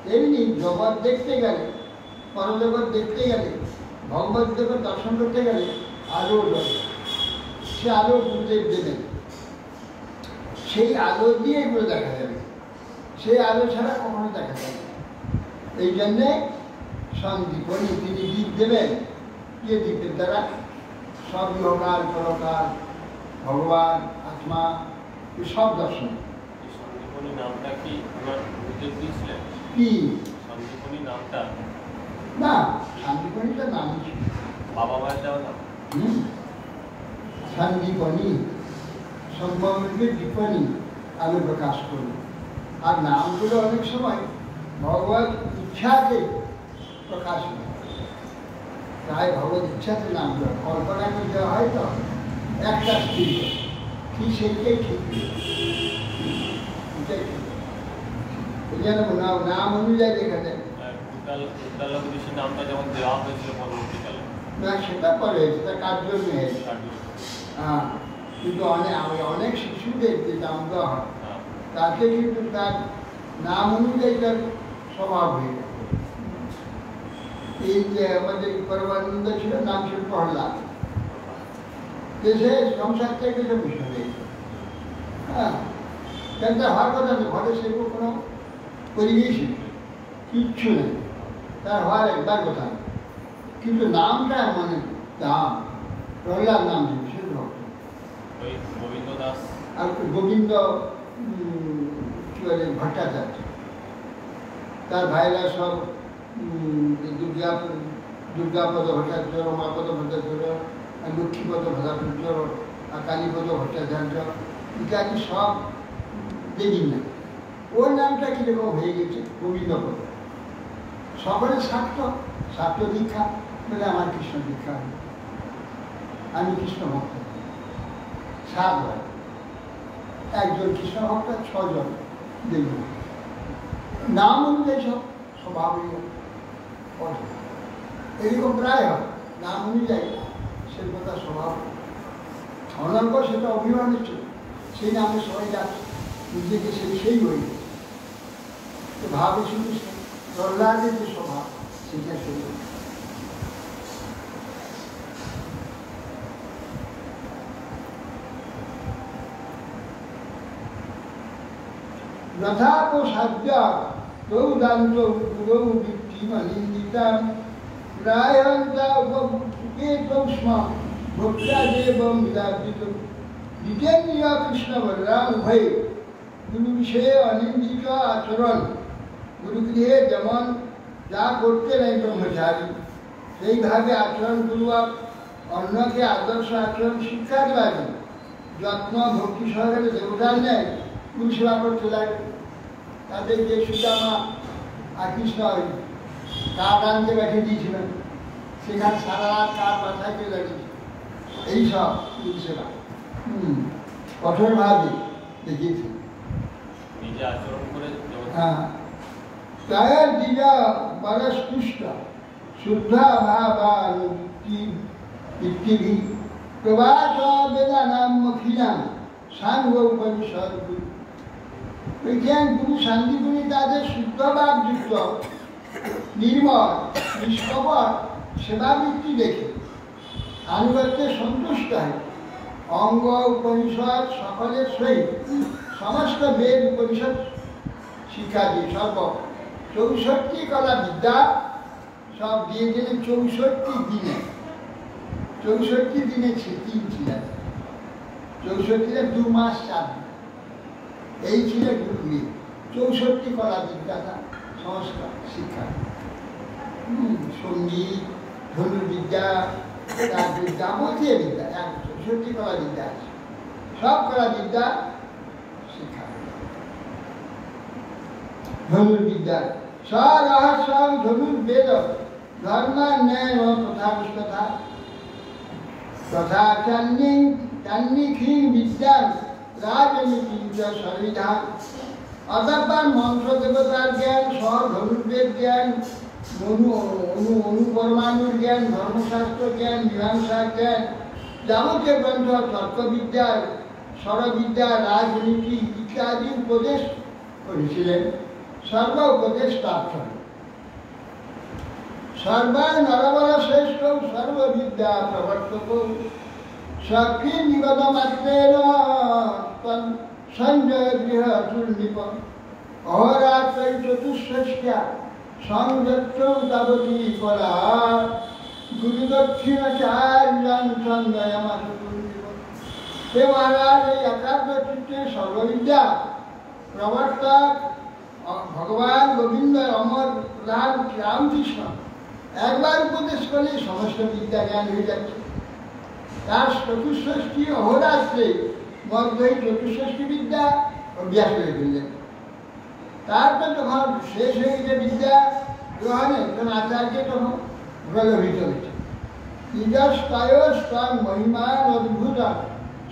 তেমনি জগৎ দেখতে গেলে, পরজগৎ দেখতে গেলে, ভগবত জগৎ দর্শন করতে গেলে আলো দরকার। সে আলো গুরুদেব দেবেন, সেই আলো দিয়ে এগুলো দেখা যাবে, সেই আলো ছাড়া কখনো দেখা যাবে। এই জন্যে সন্দীপনী তিনি দীপ দেবেন, যে দীপের দ্বারা সব লোকাল পরকাল ভগবান আত্মা সব দর্শন। সন্দীপনী নামটা কি আমার গুরুদেব দিয়েছিলেন? কি সন্দীপনী নামটা? না, সন্দীপনীটা নাম ছিল বাবা মায়ের দেওয়া নাম। সন্দীপনী সম্ভবকে দীপনী আলো প্রকাশ করল। আর নামগুলো অনেক সময় ভগবত ইচ্ছাতে প্রকাশ হয়, তাই ভগবত ইচ্ছাতে নামগুলো কল্পনা করে দেওয়া হয় তো একটা স্থির কি সেইটাই ঠিক, এটাই ঠিক। এই জন্য নাম অনুযায়ী দেখা যায় নামটা যেমন দেওয়া হয়েছিল পরবর্তীকালে, না সেটা পরে সেটা কার্য নিয়ে। হ্যাঁ, কিন্তু অনেক শিশুদের যে নাম দেওয়া হয় তাতে কিন্তু তার নাম অনুযায়ী তার স্বভাব হয়ে যায়। এই যে আমাদের পরমানন্দ ছিল, নাম ছিল প্রহ্লাদ, দেশে সংসার থেকে সব বিষয় হয়েছে। হ্যাঁ, কিন্তু হওয়ার কথা নেই, ঘরে সেরকম কোনো পরিবেশই কিচ্ছু নেই, তার হওয়ার একবার কথা নেই। কিন্তু নামটা মানে দাম, প্রহ্লাদ নাম ছিল গোবিন্দ দাস আর গোবিন্দ কি বলে ভট্টাচার্য, তার ভাইরা সব দুর্গাপদ ভট্টাচার্য, রমাপদ ভট্টাচার্য, লক্ষ্মীপদ ভট্টাচার্য, আর কালীপদ ভট্টাচার্য ইত্যাদি সব দেবীর নাম। ওর নামটা কীরকম হয়ে গেছে গোবিন্দপদ। সকলে শাক্ত দীক্ষা বলে আমার কৃষ্ণ দীক্ষা, আমি কৃষ্ণ ভক্ত। 7 হয়, একজন কৃষ্ণ ভক্ত 6 জন দেবী। নাম অনুযায়ী সব স্বভাব এরকম প্রায় হয়, নাম অনুযায়ী শিল্পতা স্বভাব। অনর্গ সেটা অভিমানের ছিল, সেই নামে সবাই যাচ্ছে, নিজেকে সেই হয়ে তো ভাবে শুধু প্রহ্লাদের যে স্বভাব সেটা সেই। যথাপসাদ্য প্রৌদান্ত গুরৌ বৃত্তিমলিঙ্গিতাম প্রায়ন্তা উপকেতৌ স্ম ভক্তাদেবং বিদার্জিতম। জিতেন্দ্রিয় কৃষ্ণ বলরাম উভয়ে গুরু বিষয়ে অনিন্দিত আচরণ, গুরুগৃহে যেমন যা করতে নাই ব্রহ্মচারী সেইভাবে আচরণ পূর্বক অন্যকে আদর্শ আচরণ শিক্ষা দেওয়া যায়। যত্ন ভক্তি সহকারে দেবতার নেয় গুরু সেবা করতে লাগে। তাদের যে সুদামা আর কৃষ্ণ কাঠ আনতে বেঁধে দিয়েছিলেন, সেখানে সারা রাত কাঠ মাথায় চলে লাগিয়েছিল, এইসব গুরু সেবা কঠোরভাবে দেখিয়েছে। নিজে আচরণ করে হ্যাঁ, প্রায় দিজা বরস্পুষ্ট শুদ্ধা ভাবানুক্তি ইত্যাদি প্রবাস বেদানাম মখিনাম সাঙ্গ উপনিষদ গুরু। গুরু শান্তিগুণী তাদের শুদ্ধভাবযুক্ত নির্মল নিষ্কপট সেবাবৃত্তি দেখে আনুগত্যে সন্তুষ্ট হয়। অঙ্গ উপনিষদ সকলের সহিত সমস্ত বেদ উপনিষদ শিক্ষা দিয়ে সর্ব 64 কলা বিদ্যা সব দিয়ে দিলেন 64 দিনে। 64 দিনে 3 ছিলেন, 64 2 মাস 4 দিন, এই ছিল গুরুগুলি। 64 কলা বিদ্যাটা সংস্কার শিক্ষা, সঙ্গীত, ধনুর্বিদ্যা, তারপরে যাবতীয় বিদ্যা, 64 কলা বিদ্যা আছে, সব কলা বিদ্যা শিক্ষা। ধনুর্বিদ্যা স্বরহস্য ধনুর্বেদ ধর্মান্যায় তথা তথা চান্নিক্ষীণ বিদ্যার রাজনীতি সর্বিধান। অতঃপর মন্ত্র দেবতার জ্ঞান, ধনুর্বেদ জ্ঞান, অনুপরমাণুর জ্ঞান, ধর্মশাস্ত্র জ্ঞান, মীমাংসা জ্ঞান, যাবতীয় গ্রন্থ, তর্কবিদ্যা, স্বরবিদ্যা, রাজনীতি ইত্যাদি উপদেশ করেছিলেন। সর্ব উপদেশ প্রাপ্ত সর্বাই নরবর শ্রেষ্ঠ সর্ববিদ্যা প্রবর্তক সখী নিগত মাত্রের সঞ্জয় গৃহ চূর্ণিপ অহরাত্র চতুষ্ষষ্ঠ্যা সংযত্র তাবতী কলা গুরু দক্ষিণাচার্যাং সঞ্জয়মাস চূর্ণিপ। হে মহারাজ, এই একাগ্র চিত্তে সর্ববিদ্যা প্রবর্তক ভগবান গোবিন্দ অমর প্রধান রামকৃষ্ণ একবার উপদেশ করলে সমস্ত বিদ্যা জ্ঞান হয়ে যাচ্ছে। তার চতুষ্ষষ্ঠী অহোরাত্রে মধ্যে 64 বিদ্যা অভ্যাস করে ফেললেন। তারপর যখন শেষ হয়ে গেছে বিদ্যা গ্রহণে, তখন আচার্য তখন প্রলোভিত হয়েছে। নিজস্বয়স্বং মহিমান অদ্ভুত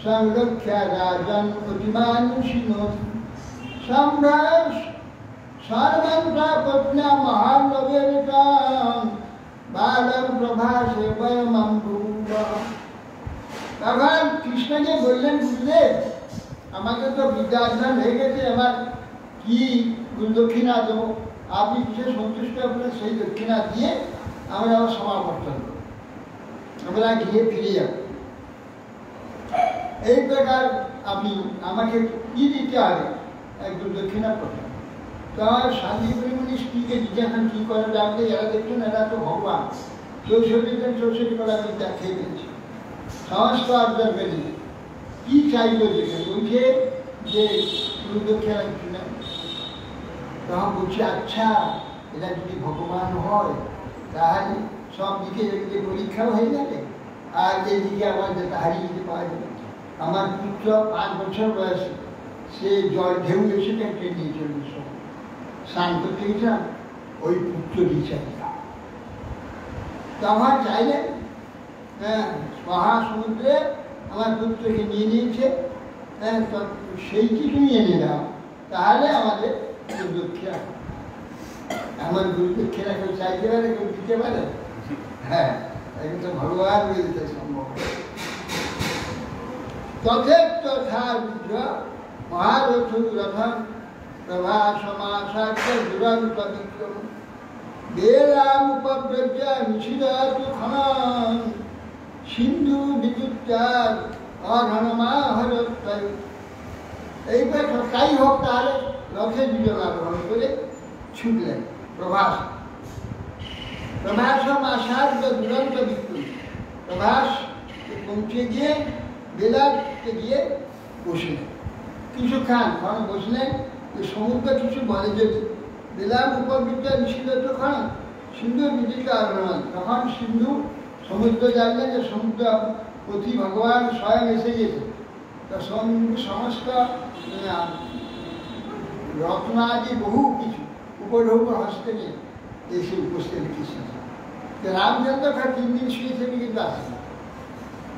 সংরক্ষা রাজন অতিমানুষীনতি সম্ভ্রাস সর্বন্ত্রা পত্না মহানবেরিতাং বালং প্রভাসে বয়মম্বুব। তখন কৃষ্ণকে বললেন, বুঝলেন আমাকে তো বিদ্যার্জন হয়ে গেছে, এবার কি দক্ষিণা দেবো? আপনি কিসে সন্তুষ্ট আপনার সেই দক্ষিণা দিয়ে আমরা আবার সমাবর্তন করব, আমরা গিয়ে ফিরে যাব। এই প্রকার আপনি আমাকে কি দিতে হবে? একটু দক্ষিণা প্রদান। তো আমার শান্তিপুরী স্ত্রীকে জিজ্ঞাসা কি করে যাবে, এরা দেখছেন এরা তো ভগবান 64 কলা বিদ্যা খেয়ে ফেলছে, সমস্ত অর্জন পেলে কি চাইলো দেখে বলছে যে দক্ষিণা কিছু না। তখন বলছে, আচ্ছা এরা যদি ভগবান হয় তাহলে সব দিকে এদিকে পরীক্ষাও হয়ে যাবে, আর এদিকে আমার যেটা হারিয়ে যেতে পাওয়া যাবে। আমার পুত্র 5 বছর বয়সে সে জল ঢেউ এসে ট্রেন নিয়ে চলে স্নান করতে গেছিলাম, ওই পুত্রটি চাইলাম। তো আমার চাইলেন, হ্যাঁ মহাসমুদ্রে আমার পুত্রকে নিয়ে নিয়েছে, হ্যাঁ সেই কিছু নিয়ে নিলাম, তাহলে আমাদের দক্ষিণা আমার গুরু দক্ষিণা কেউ চাইতে পারে, কেউ দিতে পারে? হ্যাঁ, এখন তো ভগবান বলতে সম্ভব। তথা রুদ্র মহারথ রথম প্রভা সমাসাচ্য দুরন্ত বিক্রম বেলাম উপব্রজ নিষিদত খনন সিন্ধু বিদ্যুৎচার অঘনমাহরত্তর। এইবার তাই হোক, তাহলে রথে দুজন আরোহণ করে ছুটলেন প্রভাস। প্রভাসম আসার্য দুরন্ত বিক্রম। প্রভাস পৌঁছে গিয়ে বেলাতে গিয়ে বসলেন। কিছুক্ষণ বসলেন, সমুদ্র কিছু বলে যদি বেলাম উপবিদ্যা নিষিদ্ধ খান সিন্ধুর বিদিত আগ্রহণ। তখন সিন্ধু সমুদ্র জানলেন যে সমুদ্র পতি ভগবান স্বয়ং এসে গেছে। তা সমস্ত রত্নাদি বহু কিছু উপঢৌক হস্তে নিয়ে এসে উপস্থিত কৃষ্ণ। রামচন্দ্র 3 দিন শুয়ে থেকে কিন্তু আসে,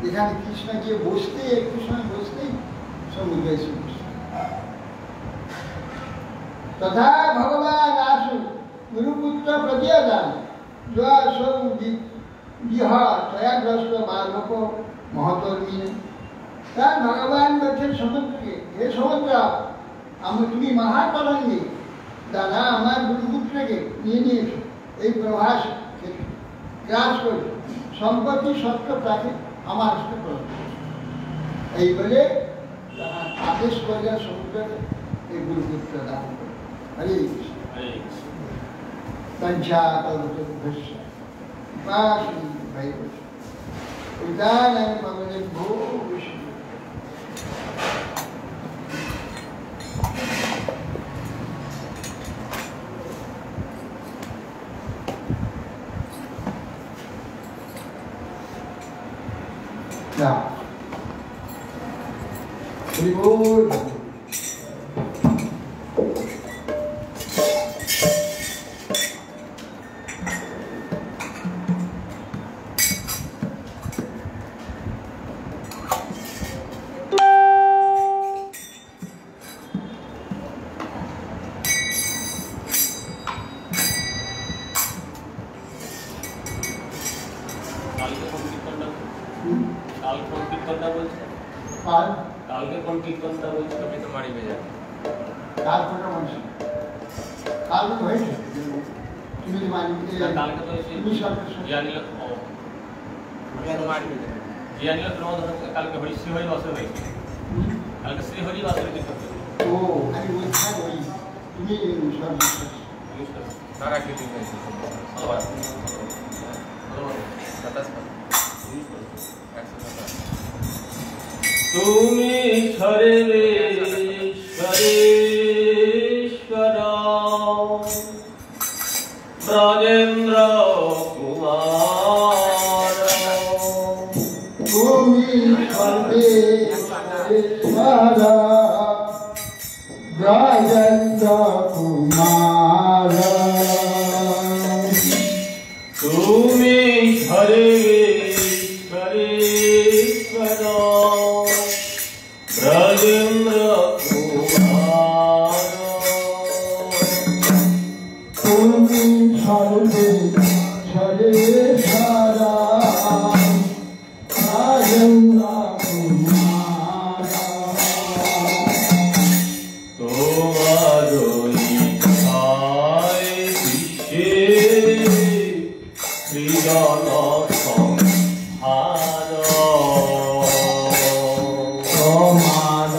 যেখানে কৃষ্ণ গিয়ে বসতে একটু সময় বসতেই সমুদ্র এসে বসে। তথা ভগবান আসু গুরুপুত্র প্রতিদান জয়াগ্রস্ত বালক মহতর্মিনে। তার ভগবান বলছেন সমুদ্রকে, হে সমুদ্র, তুমি মহাতরঙ্গে দাদা আমার গুরুপুত্রকে নিয়ে নিয়েছো এই প্রভাস গ্রাস করে সম্পত্তি সত্য তাকে আমার হস্তে প্রদান। এই বলে আদেশ করলেন সমুদ্রকে এই গুরুপুত্র দান করে। হরে কৃষ্ণ। পঞ্চাকল্পতরুভ্যশ্চ কৃপাসিন্ধুভ্যৈব পতিতানাং পাবনেভ্যো বৈষ্ণবেভ্যো। হরি বল। কালকে কোন কীর্তনটা বলছো? আপনি তো মারি বেজা কাল ফটো বলছি, কাল তো হয়েছে। তুমি কালকে তো জিয়ানিল জিয়ানিল কালকে হরি শ্রী হরি বাসে হয়েছে, কালকে শ্রী হরি বাসের কীর্তন। ও আমি বলছি ওই তুমি তারা কীর্তন হয়েছে তুমি সর্বেশ্বরেশ্বর ব্রজেন্দ্র কুমার। তুমি সর্বেশ্বর ব্রজেন্দ্র কুমার। তুমি সর্বেশ্বরেশ্বর ব্রজেন্দ্র কুমার। তুমি সর্বেশ্বর ব্রজেন্দ্র কুমার। তোমার ইচ্ছায় বিশ্বে সৃজন সংহার। তোমার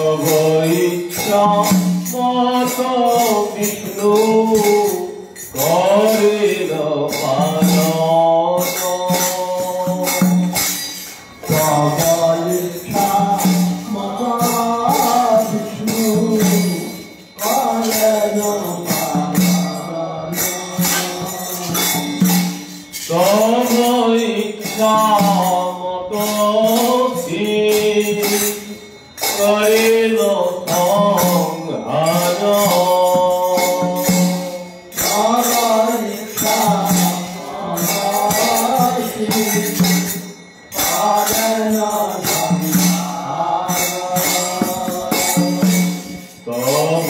ইচ্ছা মতো বিষ্ণু করেন পালন ইচ্ছা মতো বিষ্ণু করেন তব ইচ্ছা মতো করেন সংহার তব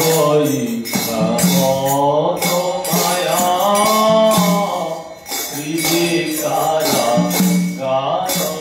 ইচ্ছা মতো মায়া বিকারা গান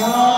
Hare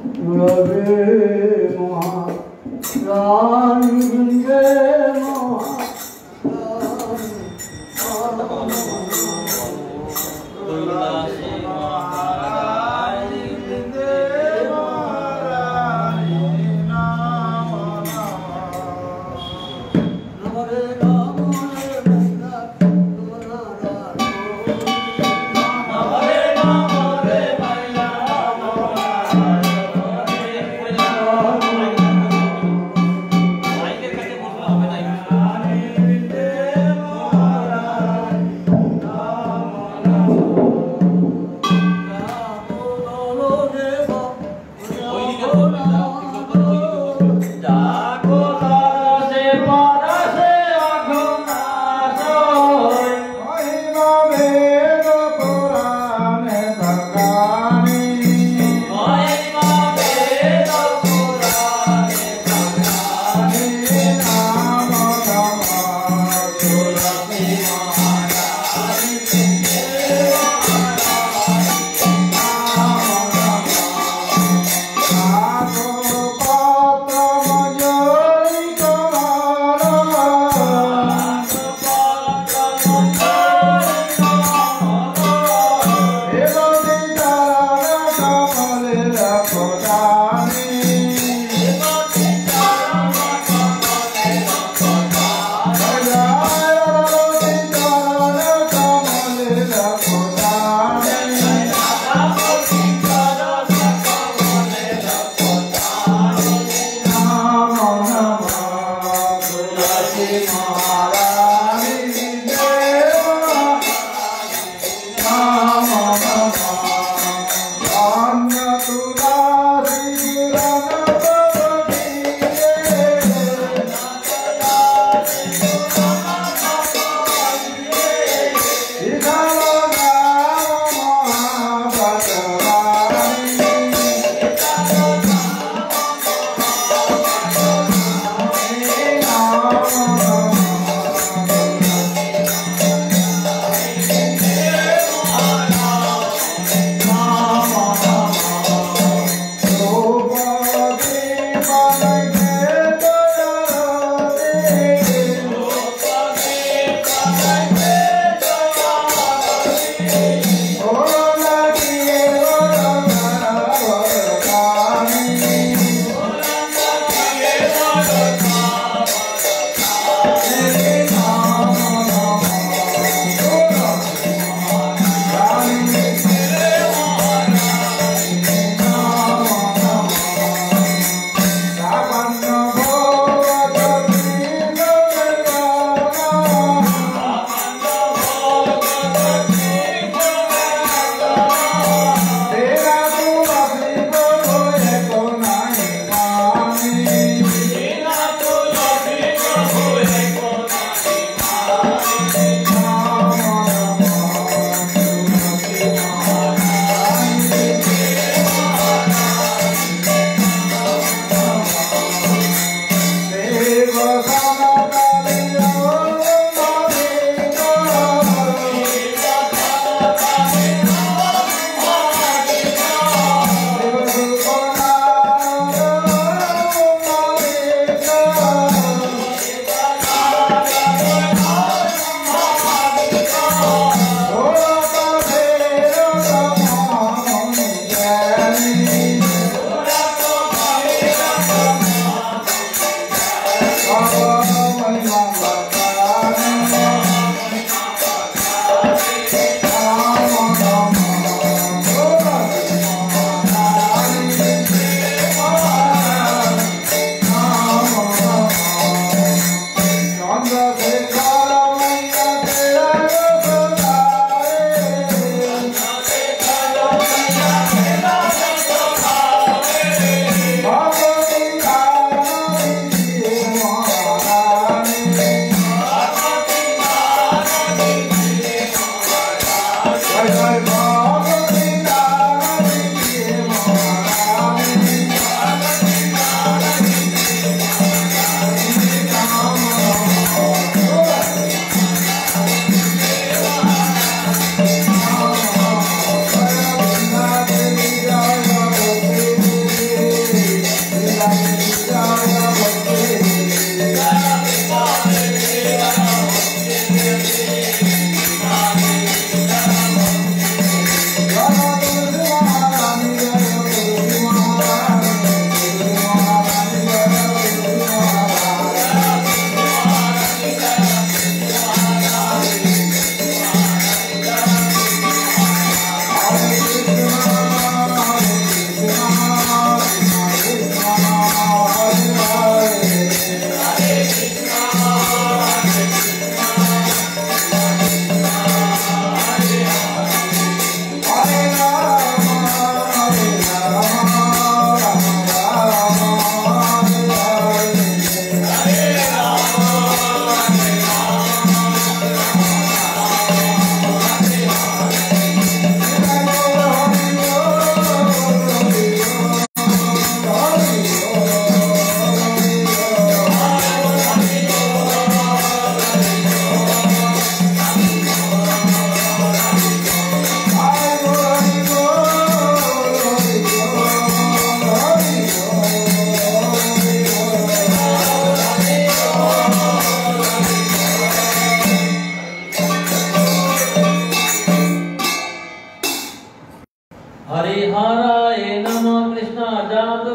रवे महा रानी बिंदे महा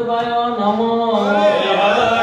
যাদবায় নমঃ Hare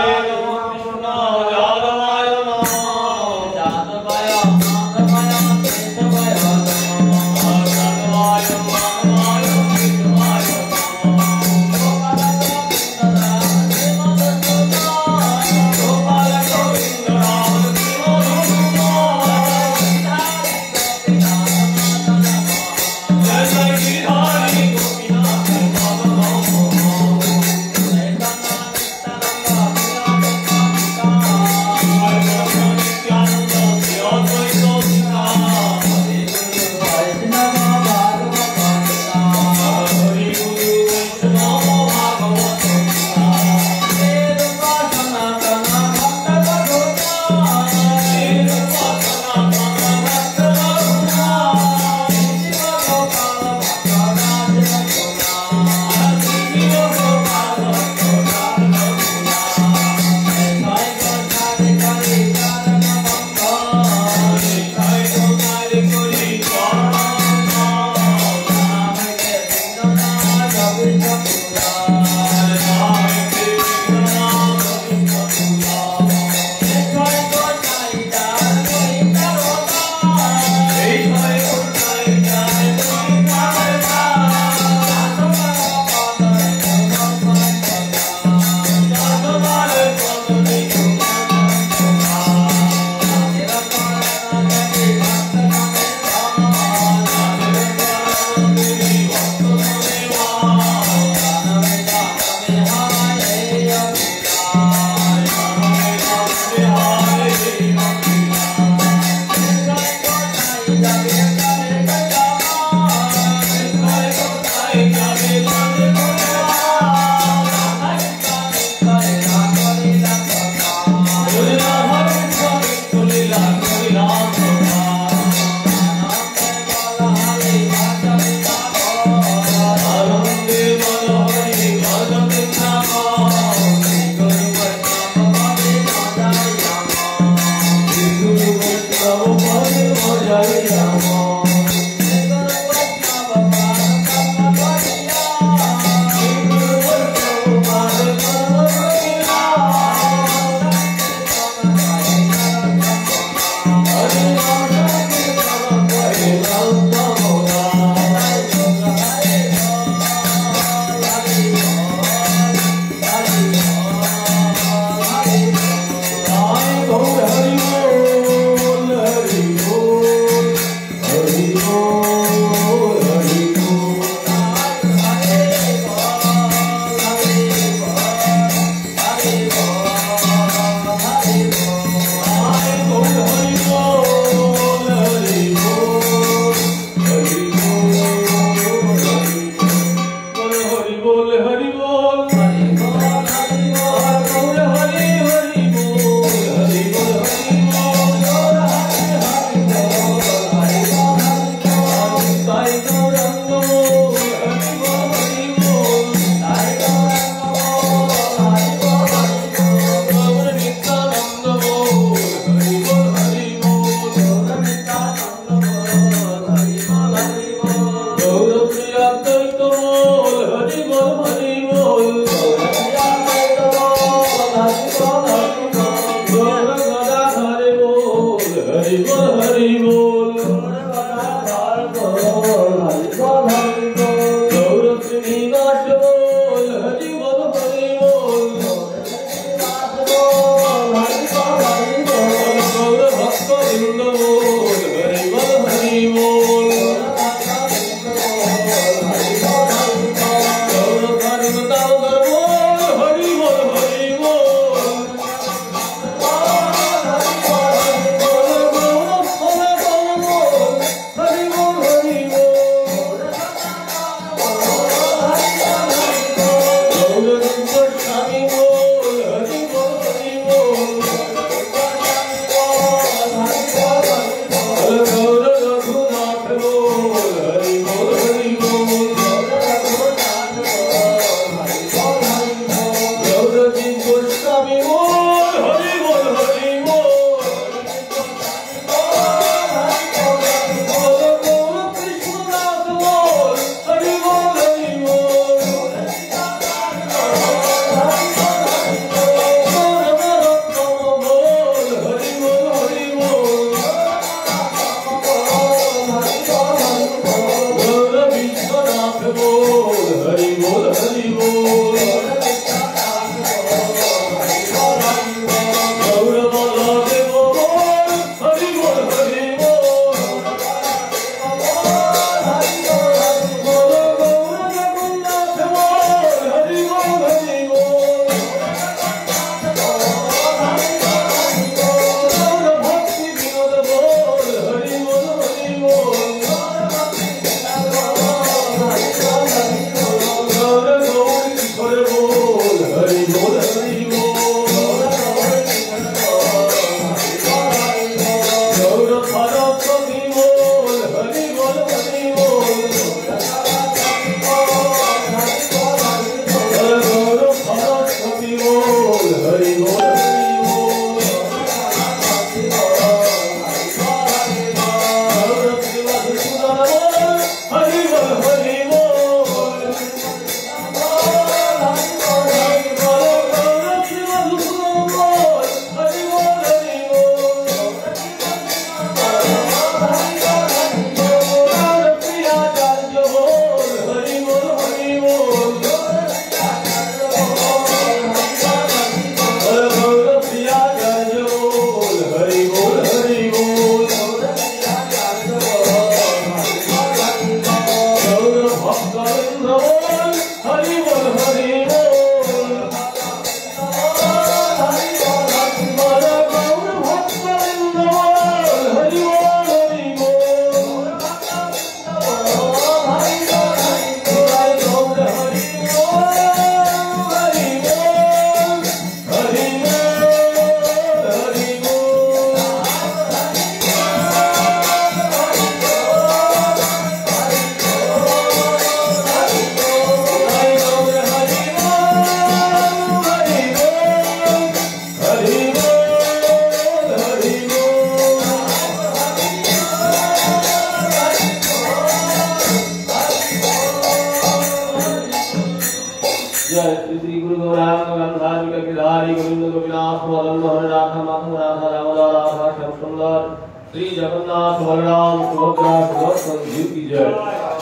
श्री जगन्नाथ बलराम सुभद्रा सुदर्शन जीव की जय।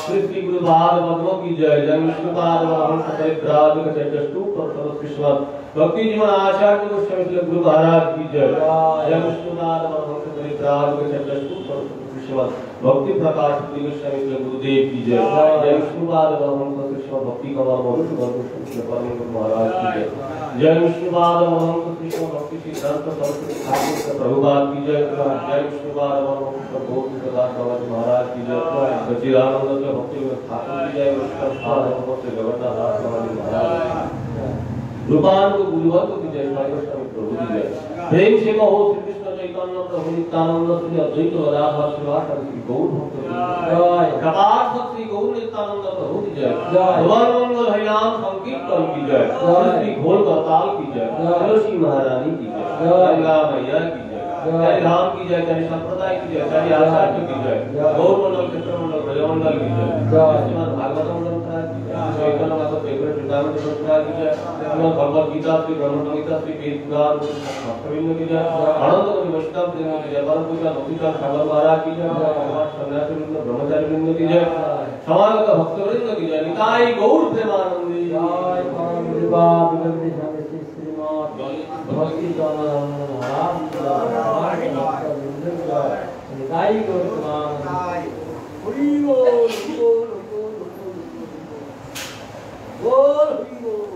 श्री गुरु भागवतों की जय। जय विष्णुपाद वरहंस परिव्राज चतुष्टूप भक्ति जीवन आचार्य गुरु महाराज की जय। जय विष्णुपाद वरहंस परिव्राज चतुष्टूप भक्ति प्रकाश गुरुदेव की जय। जय विष्णुपाद वरहंस कृष्ण भक्ति कमल परम महाराज की जय। जय विष्णुपाद वरहंस कृष्ण भक्ति सिद्धांत सरस्वती ठाकुर प्रभुपाद की जय। जय विष्णुपाद वरहंस गोविंद प्रदास महाराज की जय। सच्चिदानंद भक्ति ठाकुर की जय। विष्णुपाद जगन्नाथ महाराज रूपान को गुरुवत की जय। प्रभु की जय। प्रेम से कहो श्री कृष्ण चैतन्य प्रभु नित्यानंद श्री अद्वैत गदाधर श्रीवास गौर भक्त जय। कपाट भक्ति गौर नित्यानंद प्रभु की जय। भगवान मंगल हरिनाम संकीर्तन की जय। श्री घोल करताल की जय। तुलसी महारानी की जय। गंगा मैया की जय। जय राम की जय। जय संप्रदाय की जय। जय आचार्य की जय। गौर मंडल कृष्ण मंडल ब्रजमंडल की जय। श्रीमद् भागवत मंडल की जय। चैतन्य माता पेपर चिंतामणि संप्रदाय की जय। श्रीमद् भगवद गीता श्री ब्रह्म संहिता श्री वेद पुराण भक्तवृंद की जय। अनंत कवि वैष्णव वृंद की जय। परम पूज्य नवतीचरण सागर महाराज की जय। सन्यासी वृंद ब्रह्मचारी वृंद की जय। समागत भक्तवृंद की जय। निताई गौर प्रेमानंदी जय। परम विवाद विगत स्वामी श्रीमद् भक्ति चरण महाराज निताई गौर प्रेमानंदी हरि बोल बोल बोल बोल बोल।